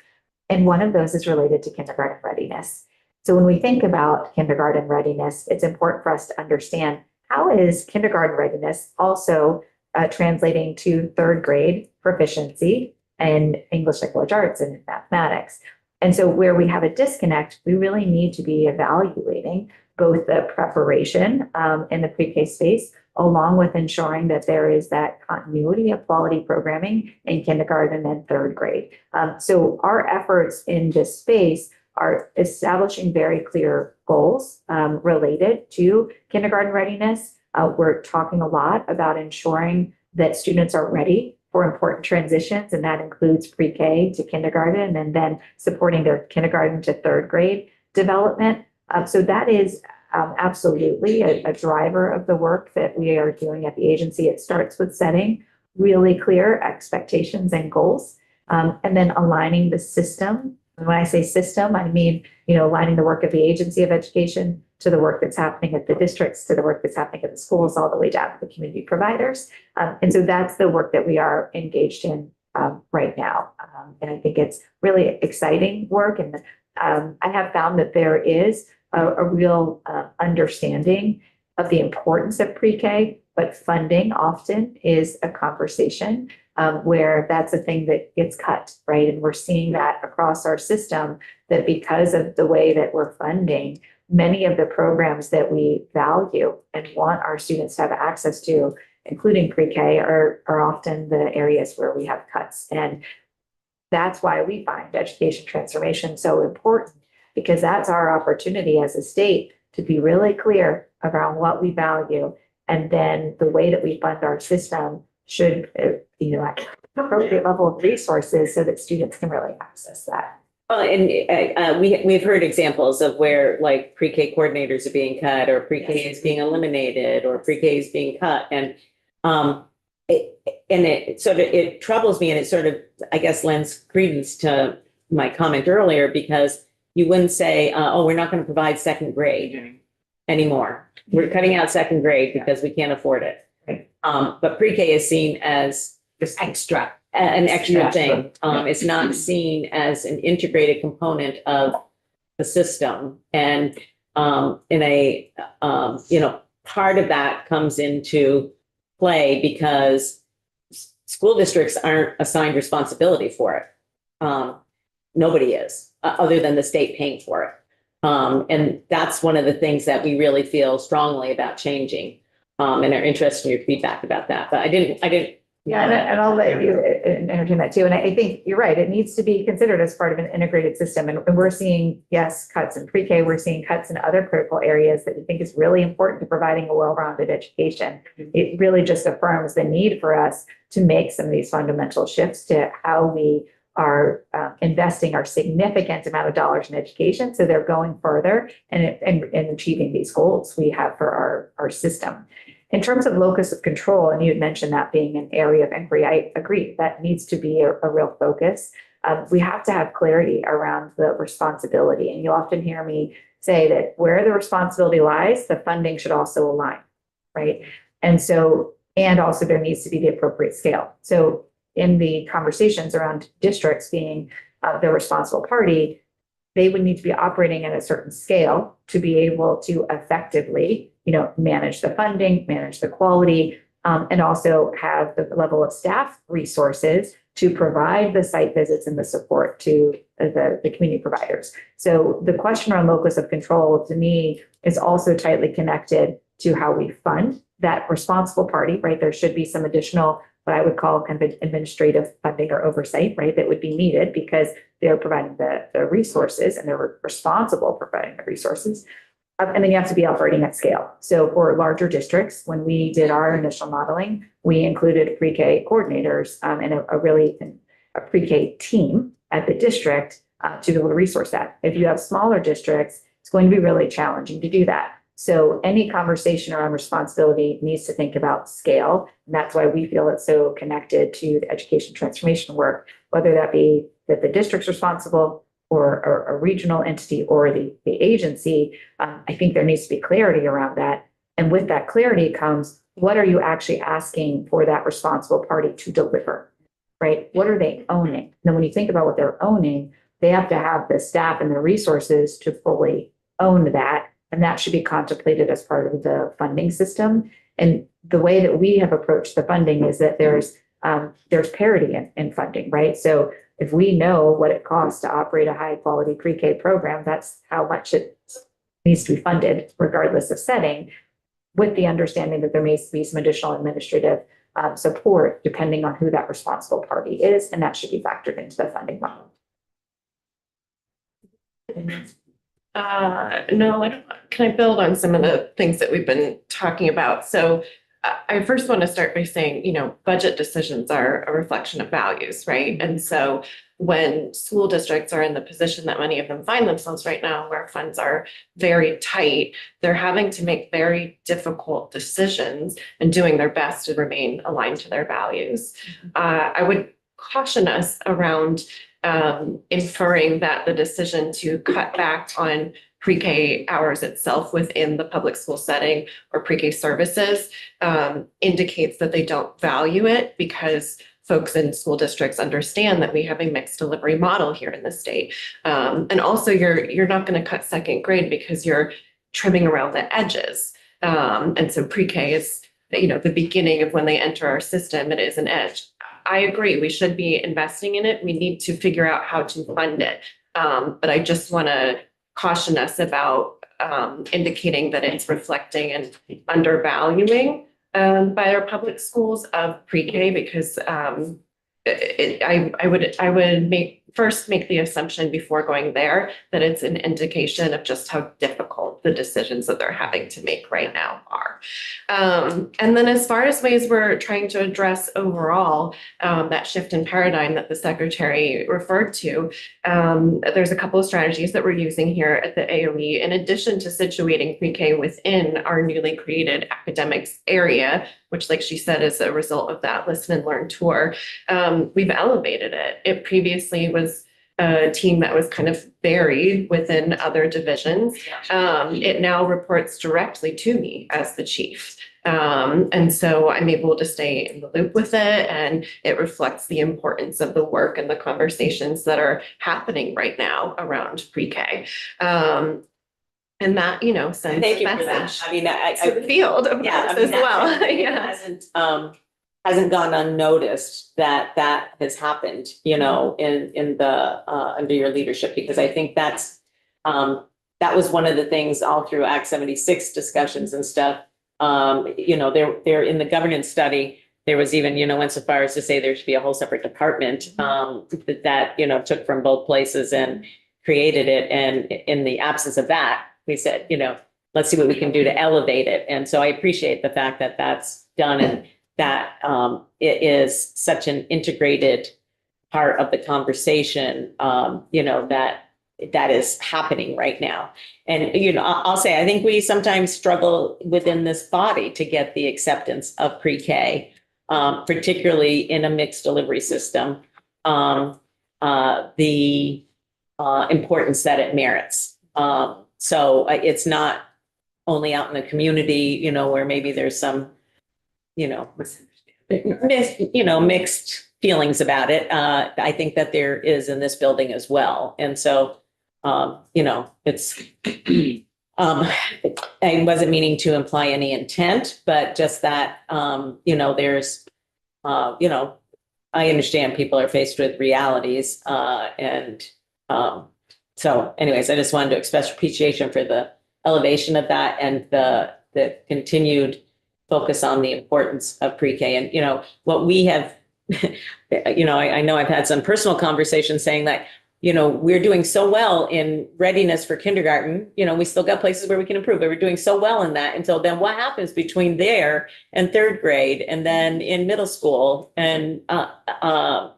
And one of those is related to kindergarten readiness. So when we think about kindergarten readiness, it's important for us to understand how is kindergarten readiness also translating to 3rd grade proficiency in English language arts and mathematics. And so where we have a disconnect, we really need to be evaluating both the preparation in the pre-K space, along with ensuring that there is that continuity of quality programming in kindergarten and 3rd grade. So our efforts in this space are establishing very clear goals related to kindergarten readiness. We're talking a lot about ensuring that students are ready for important transitions, and that includes pre-K to kindergarten and then supporting their kindergarten to 3rd grade development. So that is absolutely a driver of the work that we are doing at the agency. It starts with setting really clear expectations and goals, and then aligning the system. And when I say system, I mean, aligning the work of the Agency of Education to the work that's happening at the districts, to the work that's happening at the schools, all the way down to the community providers. And so that's the work that we are engaged in right now. And I think it's really exciting work. And I have found that there is a real understanding of the importance of pre-K, but funding often is a conversation where that's a thing that gets cut, right? And we're seeing that across our system, that because of the way that we're funding, many of the programs that we value and want our students to have access to, including pre-K, are often the areas where we have cuts. And that's why we find education transformation so important, because that's our opportunity as a state to be really clear around what we value. And then the way that we fund our system should, at appropriate level of resources so that students can really access that.
Well, and we've heard examples of where like pre-K coordinators are being cut, or pre-K is being eliminated, or pre-K is being cut. And it troubles me, and it sort of, I guess, lends credence to my comment earlier, because you wouldn't say, oh, we're not going to provide second grade anymore. We're cutting out second grade because we can't afford it. But pre-K is seen as
Just extra.
an extra
Yeah,
thing. It's not seen as an integrated component of the system. And part of that comes into play because school districts aren't assigned responsibility for it. Nobody is, other than the state paying for it. And that's one of the things that we really feel strongly about changing, and are interested in your feedback about that. But I didn't.
Yeah, and I'll let you entertain that too. And I think you're right. It needs to be considered as part of an integrated system. And we're seeing, yes, cuts in pre-K. We're seeing cuts in other critical areas that we think is really important to providing a well-rounded education. It really just affirms the need for us to make some of these fundamental shifts to how we are investing our significant amount of dollars in education, so they're going further and achieving these goals we have for our system. In terms of locus of control, and you had mentioned that being an area of inquiry, I agree that needs to be a real focus. We have to have clarity around the responsibility, and you often hear me say that where the responsibility lies, the funding should also align, right? And also there needs to be the appropriate scale. So in the conversations around districts being the responsible party, they would need to be operating at a certain scale to be able to effectively, manage the funding, manage the quality, and also have the level of staff resources to provide the site visits and the support to the community providers. So the question around locus of control, to me, is also tightly connected to how we fund that responsible party, right? There should be some additional, what I would call kind of administrative funding or oversight, right, that would be needed because they're providing the resources and they're responsible for providing the resources. And then you have to be operating at scale. So for larger districts, when we did our initial modeling, we included pre-K coordinators and a pre-K team at the district to be able to resource that. If you have smaller districts, it's going to be really challenging to do that. So any conversation around responsibility needs to think about scale. And that's why we feel it's so connected to the education transformation work, whether that be that the district's responsible or a regional entity or the agency. I think there needs to be clarity around that. And with that clarity comes, what are you actually asking for that responsible party to deliver, right? What are they owning? And then when you think about what they're owning, they have to have the staff and the resources to fully own that. And that should be contemplated as part of the funding system. And the way that we have approached the funding is that there's parity in funding, right? So if we know what it costs to operate a high quality pre-K program, that's how much it needs to be funded, regardless of setting, with the understanding that there may be some additional administrative support depending on who that responsible party is, and that should be factored into the funding model.
No, I don't. Can I build on some of the things that we've been talking about? So I first want to start by saying, budget decisions are a reflection of values, right? And so when school districts are in the position that many of them find themselves right now, where funds are very tight, they're having to make very difficult decisions and doing their best to remain aligned to their values. I would caution us around inferring that the decision to cut back on pre-K hours itself within the public school setting or pre-K services indicates that they don't value it, because folks in school districts understand that we have a mixed delivery model here in the state. And also you're not going to cut second grade because you're trimming around the edges. And so pre-K is, the beginning of when they enter our system, it is an edge. I agree, we should be investing in it. We need to figure out how to fund it. But I just want to caution us about indicating that it's reflecting and undervaluing by our public schools of pre-K, because I would make the assumption before going there that it's an indication of just how difficult the decisions that they're having to make right now are. And then as far as ways we're trying to address overall that shift in paradigm that the secretary referred to, there's a couple of strategies that we're using here at the AOE, in addition to situating pre-K within our newly created academics area, which, like she said, is a result of that Listen and Learn tour. We've elevated it. It previously was a team that was kind of buried within other divisions. It now reports directly to me as the chief. And so I'm able to stay in the loop with it, and it reflects the importance of the work and the conversations that are happening right now around pre-K. And that, sends
Thank
a
you for that.
message
I mean,
to the field, of course, as well.
It hasn't gone unnoticed that has happened, in the, under your leadership, because I think that was one of the things all through Act 76 discussions and stuff. They're in the governance study, there was even, went so far as to say there should be a whole separate department that took from both places and created it. And in the absence of that, we said, let's see what we can do to elevate it. And so I appreciate the fact that that's done, and that it is such an integrated part of the conversation, that is happening right now. And, I'll say, I think we sometimes struggle within this body to get the acceptance of pre-K, particularly in a mixed delivery system, the importance that it merits. So it's not only out in the community, where maybe there's some, mixed feelings about it. I think that there is in this building as well. And so, it's, I wasn't meaning to imply any intent, but just that, there's, I understand people are faced with realities, so anyways, I just wanted to express appreciation for the elevation of that and the continued focus on the importance of pre-K. And, what we have, I know I've had some personal conversations saying that, we're doing so well in readiness for kindergarten, we still got places where we can improve, but we're doing so well in that. And so then what happens between there and third grade and then in middle school? And I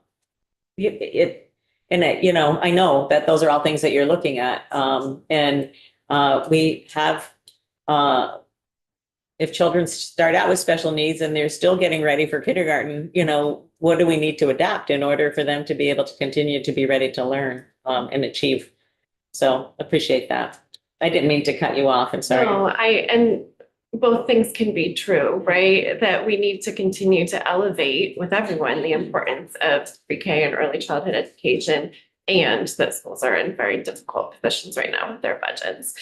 know that those are all things that you're looking at. We have, if children start out with special needs and they're still getting ready for kindergarten, what do we need to adapt in order for them to be able to continue to be ready to learn and achieve? So appreciate that. I didn't mean to cut you off. I'm sorry.
No, and both things can be true, right? That we need to continue to elevate with everyone the importance of pre-K and early childhood education, and that schools are in very difficult positions right now with their budgets.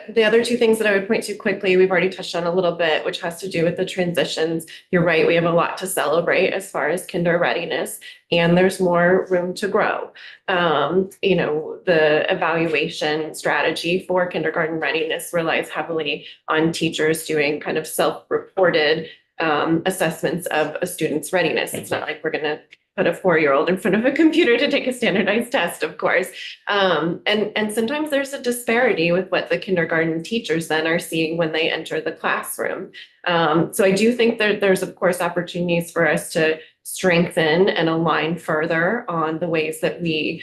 The other two things that I would point to quickly, we've already touched on a little bit, which has to do with the transitions. You're right, we have a lot to celebrate as far as kinder readiness, and there's more room to grow. The evaluation strategy for kindergarten readiness relies heavily on teachers doing kind of self-reported assessments of a student's readiness. It's not like we're going to put a 4-year-old in front of a computer to take a standardized test, of course. And sometimes there's a disparity with what the kindergarten teachers then are seeing when they enter the classroom. So I do think that there's, of course, opportunities for us to strengthen and align further on the ways that we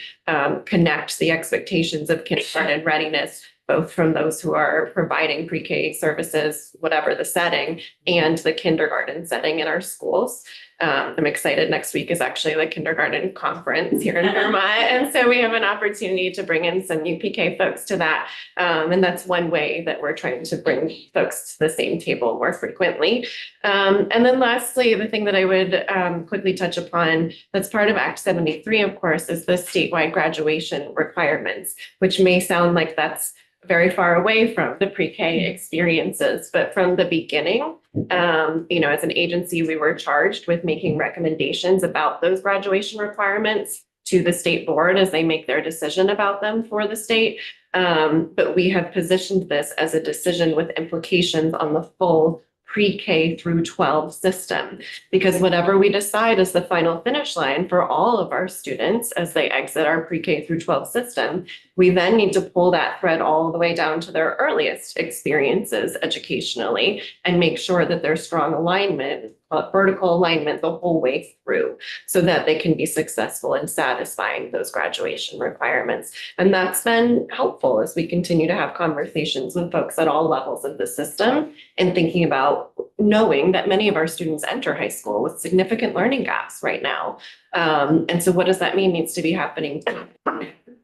connect the expectations of kindergarten readiness, both from those who are providing pre-K services, whatever the setting, and the kindergarten setting in our schools. I'm excited. Next week is actually the kindergarten conference here in Vermont. And so we have an opportunity to bring in some UPK folks to that. And that's one way that we're trying to bring folks to the same table more frequently. And then lastly, the thing that I would quickly touch upon that's part of Act 73, of course, is the statewide graduation requirements, which may sound like that's very far away from the pre-K experiences, but from the beginning, as an agency, we were charged with making recommendations about those graduation requirements to the state board as they make their decision about them for the state. But we have positioned this as a decision with implications on the full pre-K through 12 system, because whatever we decide is the final finish line for all of our students as they exit our pre-K through 12 system, we then need to pull that thread all the way down to their earliest experiences educationally and make sure that there's strong alignment, vertical alignment the whole way through so that they can be successful in satisfying those graduation requirements. And that's been helpful as we continue to have conversations with folks at all levels of the system and thinking about knowing that many of our students enter high school with significant learning gaps right now. And so what does that mean needs to be happening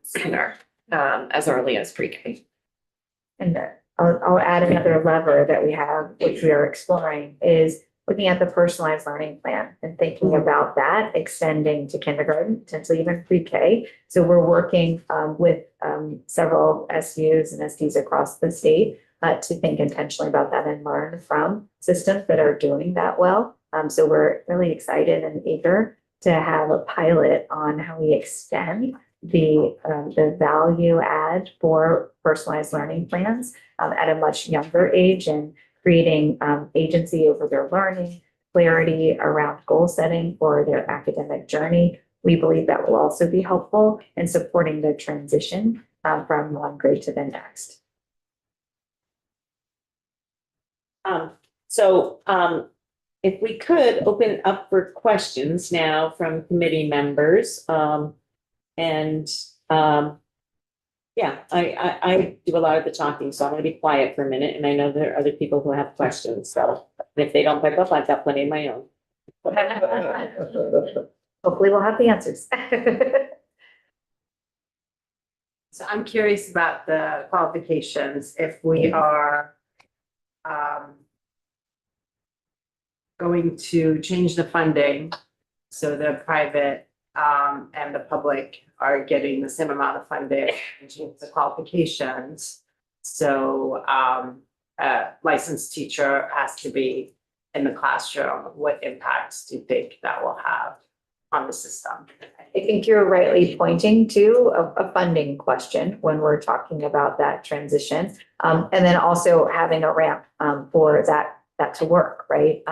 sooner, as early as pre-K.
And I'll add another lever that we have, which we are exploring, is looking at the personalized learning plan and thinking about that extending to kindergarten, potentially even pre-K. So we're working with several SUs and SDs across the state to think intentionally about that and learn from systems that are doing that well. So we're really excited and eager to have a pilot on how we extend the value add for personalized learning plans at a much younger age and creating agency over their learning, clarity around goal setting for their academic journey. We believe that will also be helpful in supporting the transition from one grade to the next.
If we could open up for questions now from committee members, I do a lot of the talking, so I'm going to be quiet for a minute. And I know there are other people who have questions. So if they don't pick up, I've got plenty of my own.
Hopefully we'll have the answers.
So I'm curious about the qualifications. If we are going to change the funding so the private and the public are getting the same amount of funding and change the qualifications. So a licensed teacher has to be in the classroom. What impacts do you think that will have on the system?
I think you're rightly pointing to a funding question when we're talking about that transition. And then also having a ramp for that to work, right?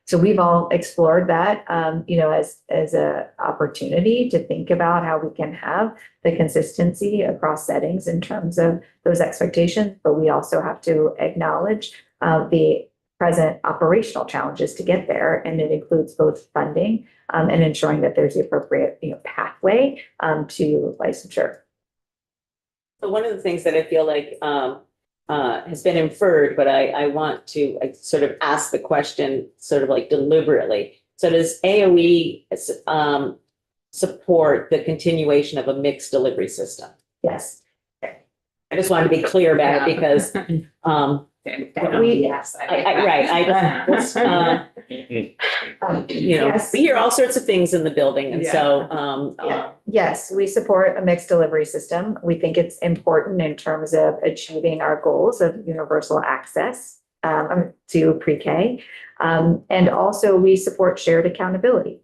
So we've all explored that, as a opportunity to think about how we can have the consistency across settings in terms of those expectations. But we also have to acknowledge the present operational challenges to get there. And it includes both funding and ensuring that there's the appropriate, pathway to licensure.
So one of the things that I feel like has been inferred, but I want to sort of ask the question sort of like deliberately. So does AOE support the continuation of a mixed delivery system?
Yes.
I just wanted to be clear about it because
Yes.
Yes.
we hear all sorts of things in the building. And so,
Yes, we support a mixed delivery system. We think it's important in terms of achieving our goals of universal access to pre-K. And also we support shared accountability.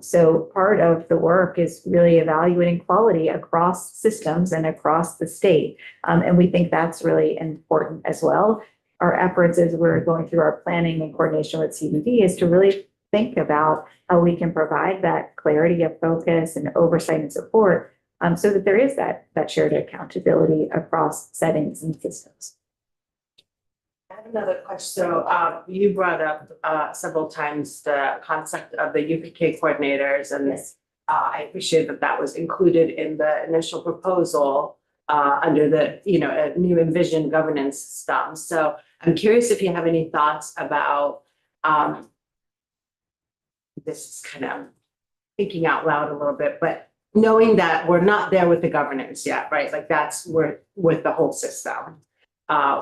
So part of the work is really evaluating quality across systems and across the state. And we think that's really important as well. Our efforts as we're going through our planning in coordination with CBD is to really think about how we can provide that clarity of focus and oversight and support so that there is that shared accountability across settings and systems.
have another question. So, you brought up, several times the concept of the UPK coordinators and this. I appreciate that that was included in the initial proposal, under the, a new envisioned governance system. So I'm curious if you have any thoughts about, this is kind of thinking out loud a little bit, but knowing that we're not there with the governance yet, right? Like we're with the whole system,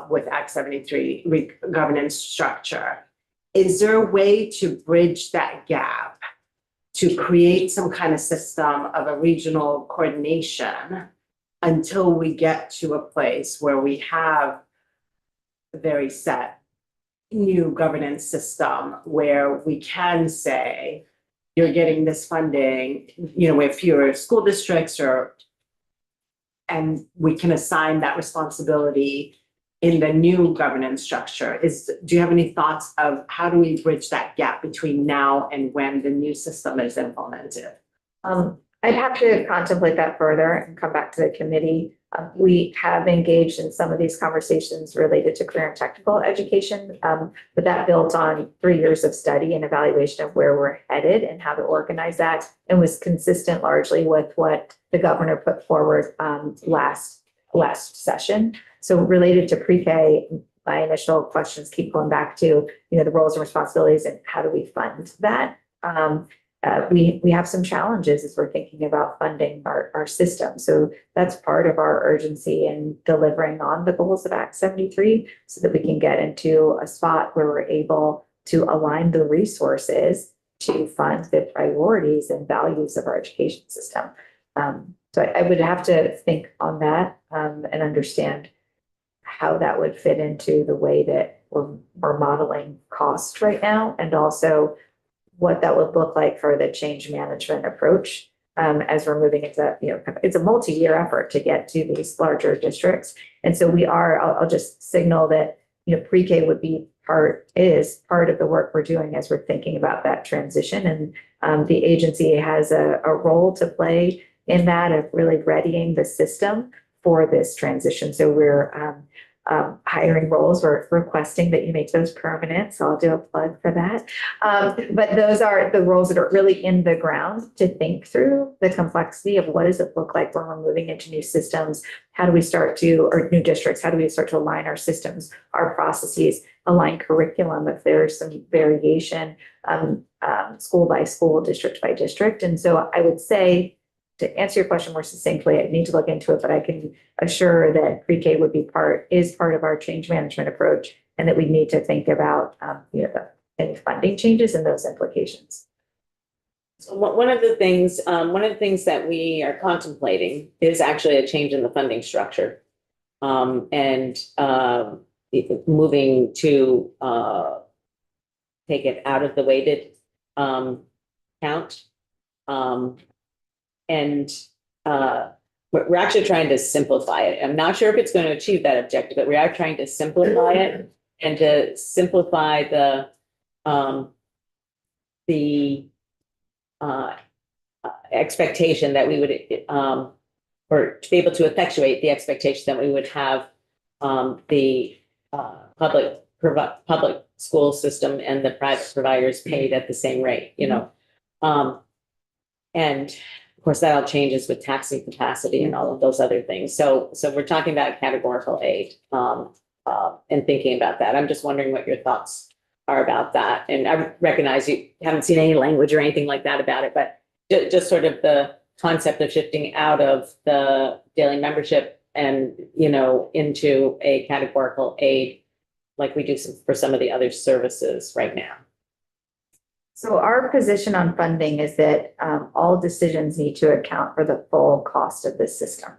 with Act 73 governance structure. Is there a way to bridge that gap to create some kind of system of a regional coordination until we get to a place where we have a very set new governance system where we can say, you're getting this funding, we have fewer school districts and we can assign that responsibility in the new governance structure. Do you have any thoughts of how do we bridge that gap between now and when the new system is implemented?
I'd have to contemplate that further and come back to the committee. We have engaged in some of these conversations related to career and technical education, but that built on 3 years of study and evaluation of where we're headed and how to organize that, and was consistent largely with what the governor put forward last session. So related to pre-K, my initial questions keep going back to the roles and responsibilities and how do we fund that. We have some challenges as we're thinking about funding our system. So that's part of our urgency in delivering on the goals of Act 73 so that we can get into a spot where we're able to align the resources to fund the priorities and values of our education system. So I would have to think on that and understand how that would fit into the way that we're modeling cost right now, and also what that would look like for the change management approach as we're moving into, it's a multi-year effort to get to these larger districts. And so I'll just signal that, pre-K would be part of the work we're doing as we're thinking about that transition. And the agency has a role to play in that of really readying the system for this transition. So we're hiring roles. We're requesting that you make those permanent. So I'll do a plug for that. But those are the roles that are really in the ground to think through the complexity of what does it look like when we're moving into new systems? How do we start to, or new districts, how do we start to align our systems, our processes, align curriculum if there's some variation, school by school, district by district. And so I would say, to answer your question more succinctly, I need to look into it, but I can assure that pre-K would be part of our change management approach, and that we need to think about any funding changes and those implications.
So one of the things that we are contemplating is actually a change in the funding structure. And moving to take it out of the weighted count. And we're actually trying to simplify it. I'm not sure if it's going to achieve that objective, but we are trying to simplify it and to simplify the expectation that we would, or to be able to effectuate the expectation that we would have the public school system and the private providers paid at the same rate, and of course, that all changes with taxing capacity and all of those other things. So we're talking about categorical aid and thinking about that. I'm just wondering what your thoughts are about that. And I recognize you haven't seen any language or anything like that about it, but just sort of the concept of shifting out of the daily membership and, into a categorical aid like we do for some of the other services right now.
So our position on funding is that all decisions need to account for the full cost of this system.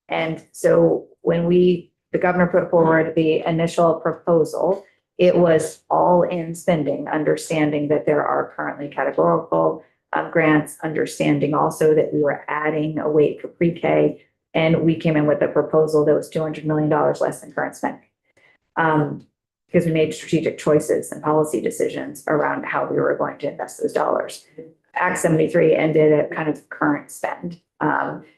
And so when the governor put forward the initial proposal, it was all in spending, understanding that there are currently categorical grants, understanding also that we were adding a weight for pre-K, and we came in with a proposal that was $200 million less than current spending. Because we made strategic choices and policy decisions around how we were going to invest those dollars. Act 73 ended at kind of current spend.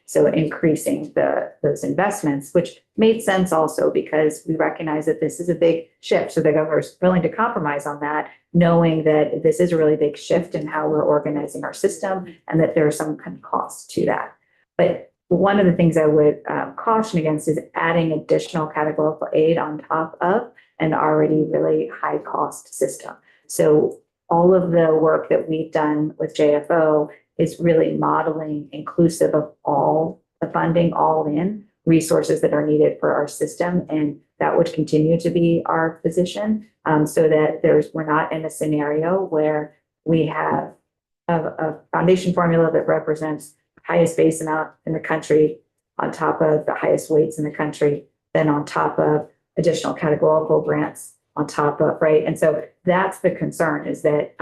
So increasing those investments, which made sense also because we recognize that this is a big shift. So the governor's willing to compromise on that, knowing that this is a really big shift in how we're organizing our system and that there are some kind of costs to that. But one of the things I would caution against is adding additional categorical aid on top of an already really high cost system. So all of the work that we've done with JFO is really modeling inclusive of all the funding, all in resources that are needed for our system. And that would continue to be our position, so that we're not in a scenario where we have a foundation formula that represents highest base amount in the country on top of the highest weights in the country, then on top of additional categorical grants on top of, right? And so that's the concern, is that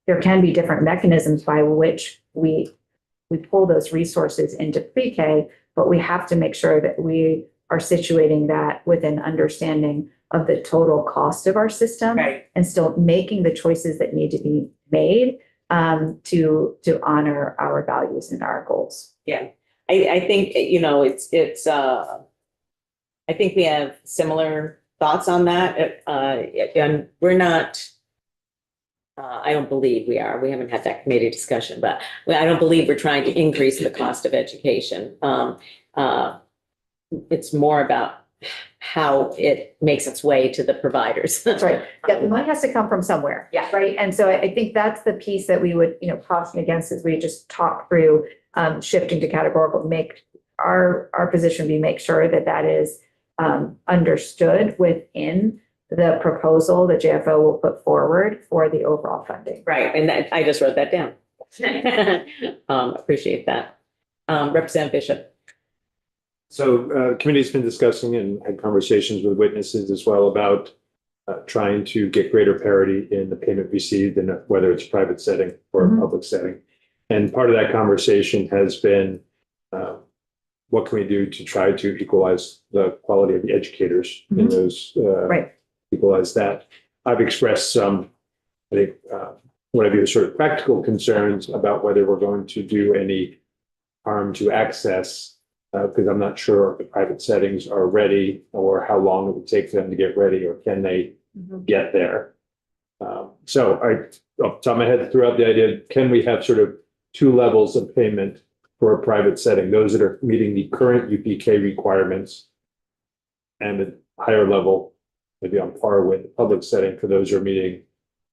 there can be different mechanisms by which we pull those resources into pre-K, but we have to make sure that we are situating that with an understanding of the total cost of our system,
Right.
and still making the choices that need to be made to honor our values and our goals.
Yeah, I think, you know, I think we have similar thoughts on that. And we're not, I don't believe we are. We haven't had that committee discussion, but I don't believe we're trying to increase the cost of education. It's more about how it makes its way to the providers.
That's right. Yeah, the money has to come from somewhere.
Yeah.
Right. And so I think that's the piece that we would, caution against as we just talk through shifting to categorical, make our position be make sure that that is understood within the proposal that JFO will put forward for the overall funding.
Right, and I just wrote that down. Appreciate that. Representative Bishop.
So committee's been discussing and had conversations with witnesses as well about trying to get greater parity in the payment received, and whether it's private setting or
Mhm.
public setting. And part of that conversation has been what can we do to try to equalize the quality of the educators in
Mhm.
those,
Right.
equalize that. I've expressed some, I think, what I view as sort of practical concerns about whether we're going to do any harm to access, because I'm not sure if the private settings are ready or how long it would take for them to get ready, or can they get there. So off the top of my head, threw out the idea, can we have sort of two levels of payment for a private setting, those that are meeting the current UPK requirements, and the higher level, maybe on par with the public setting for those who are meeting,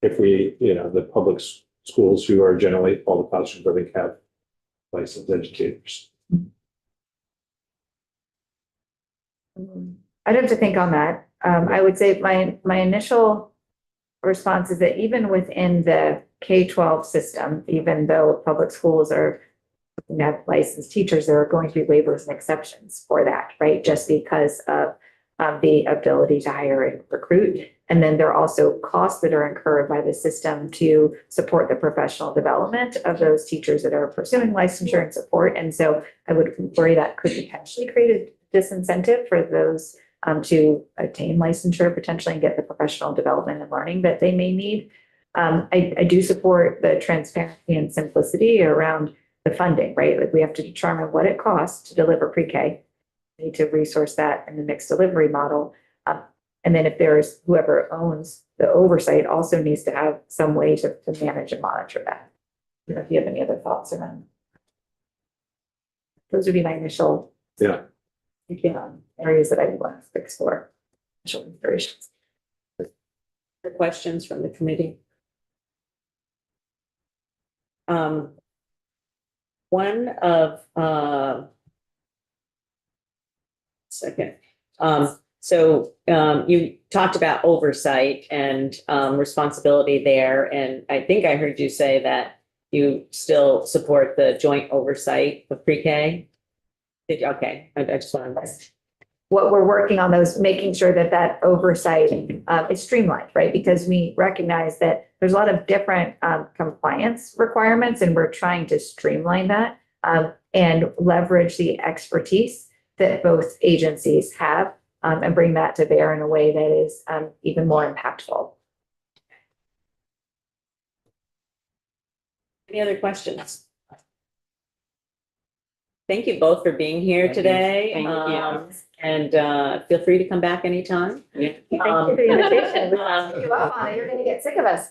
if we, the public schools who are generally all the classrooms where they have licensed educators.
I'd have to think on that. I would say my initial response is that even within the K-12 system, even though public schools are have licensed teachers, there are going to be waivers and exceptions for that, right? Just because of the ability to hire and recruit. And then there are also costs that are incurred by the system to support the professional development of those teachers that are pursuing licensure and support. And so I would worry that could potentially create a disincentive for those to attain licensure potentially and get the professional development and learning that they may need. I do support the transparency and simplicity around the funding, right? Like we have to determine what it costs to deliver pre-K. We need to resource that in the mixed delivery model. And then if there's whoever owns the oversight also needs to have some way to manage and monitor that. If you have any other thoughts around. Those would be my initial.
Yeah.
Areas that I would want to explore. Initial considerations.
Questions from the committee? One of, second. So you talked about oversight and responsibility there, and I think I heard you say that you still support the joint oversight of pre-K. Okay, I just wanted to.
What we're working on those, making sure that that oversight is streamlined, right? Because we recognize that there's a lot of different compliance requirements, and we're trying to streamline that and leverage the expertise that both agencies have and bring that to bear in a way that is even more impactful.
Any other questions? Thank you both for being here
Thank you.
today.
Thank you.
And feel free to come back anytime.
Thank you for the invitation. We lost you up on it. You're gonna get sick of us.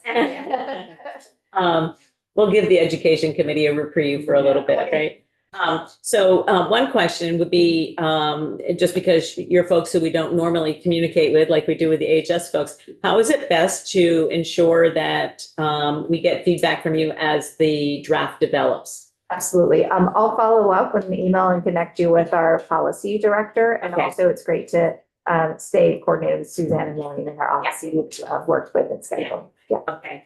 We'll give the education committee a reprieve for a little bit, right? So one question would be, just because you're folks who we don't normally communicate with, like we do with the HS folks, how is it best to ensure that we get feedback from you as the draft develops?
Absolutely. I'll follow up with an email and connect you with our policy director. And
Okay.
also it's great to stay coordinated with Suzanne and Maureen in our office who I've worked with and scheduled. Yeah,
Okay.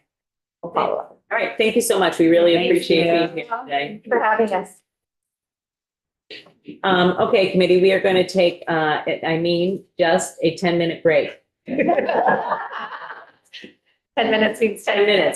we'll follow up.
All right. Thank you so much. We really
Thank
appreciate
you.
being here today.
Thank you for having us.
Okay, committee, we are going to take, just a 10-minute break.
10 minutes means
10 minutes.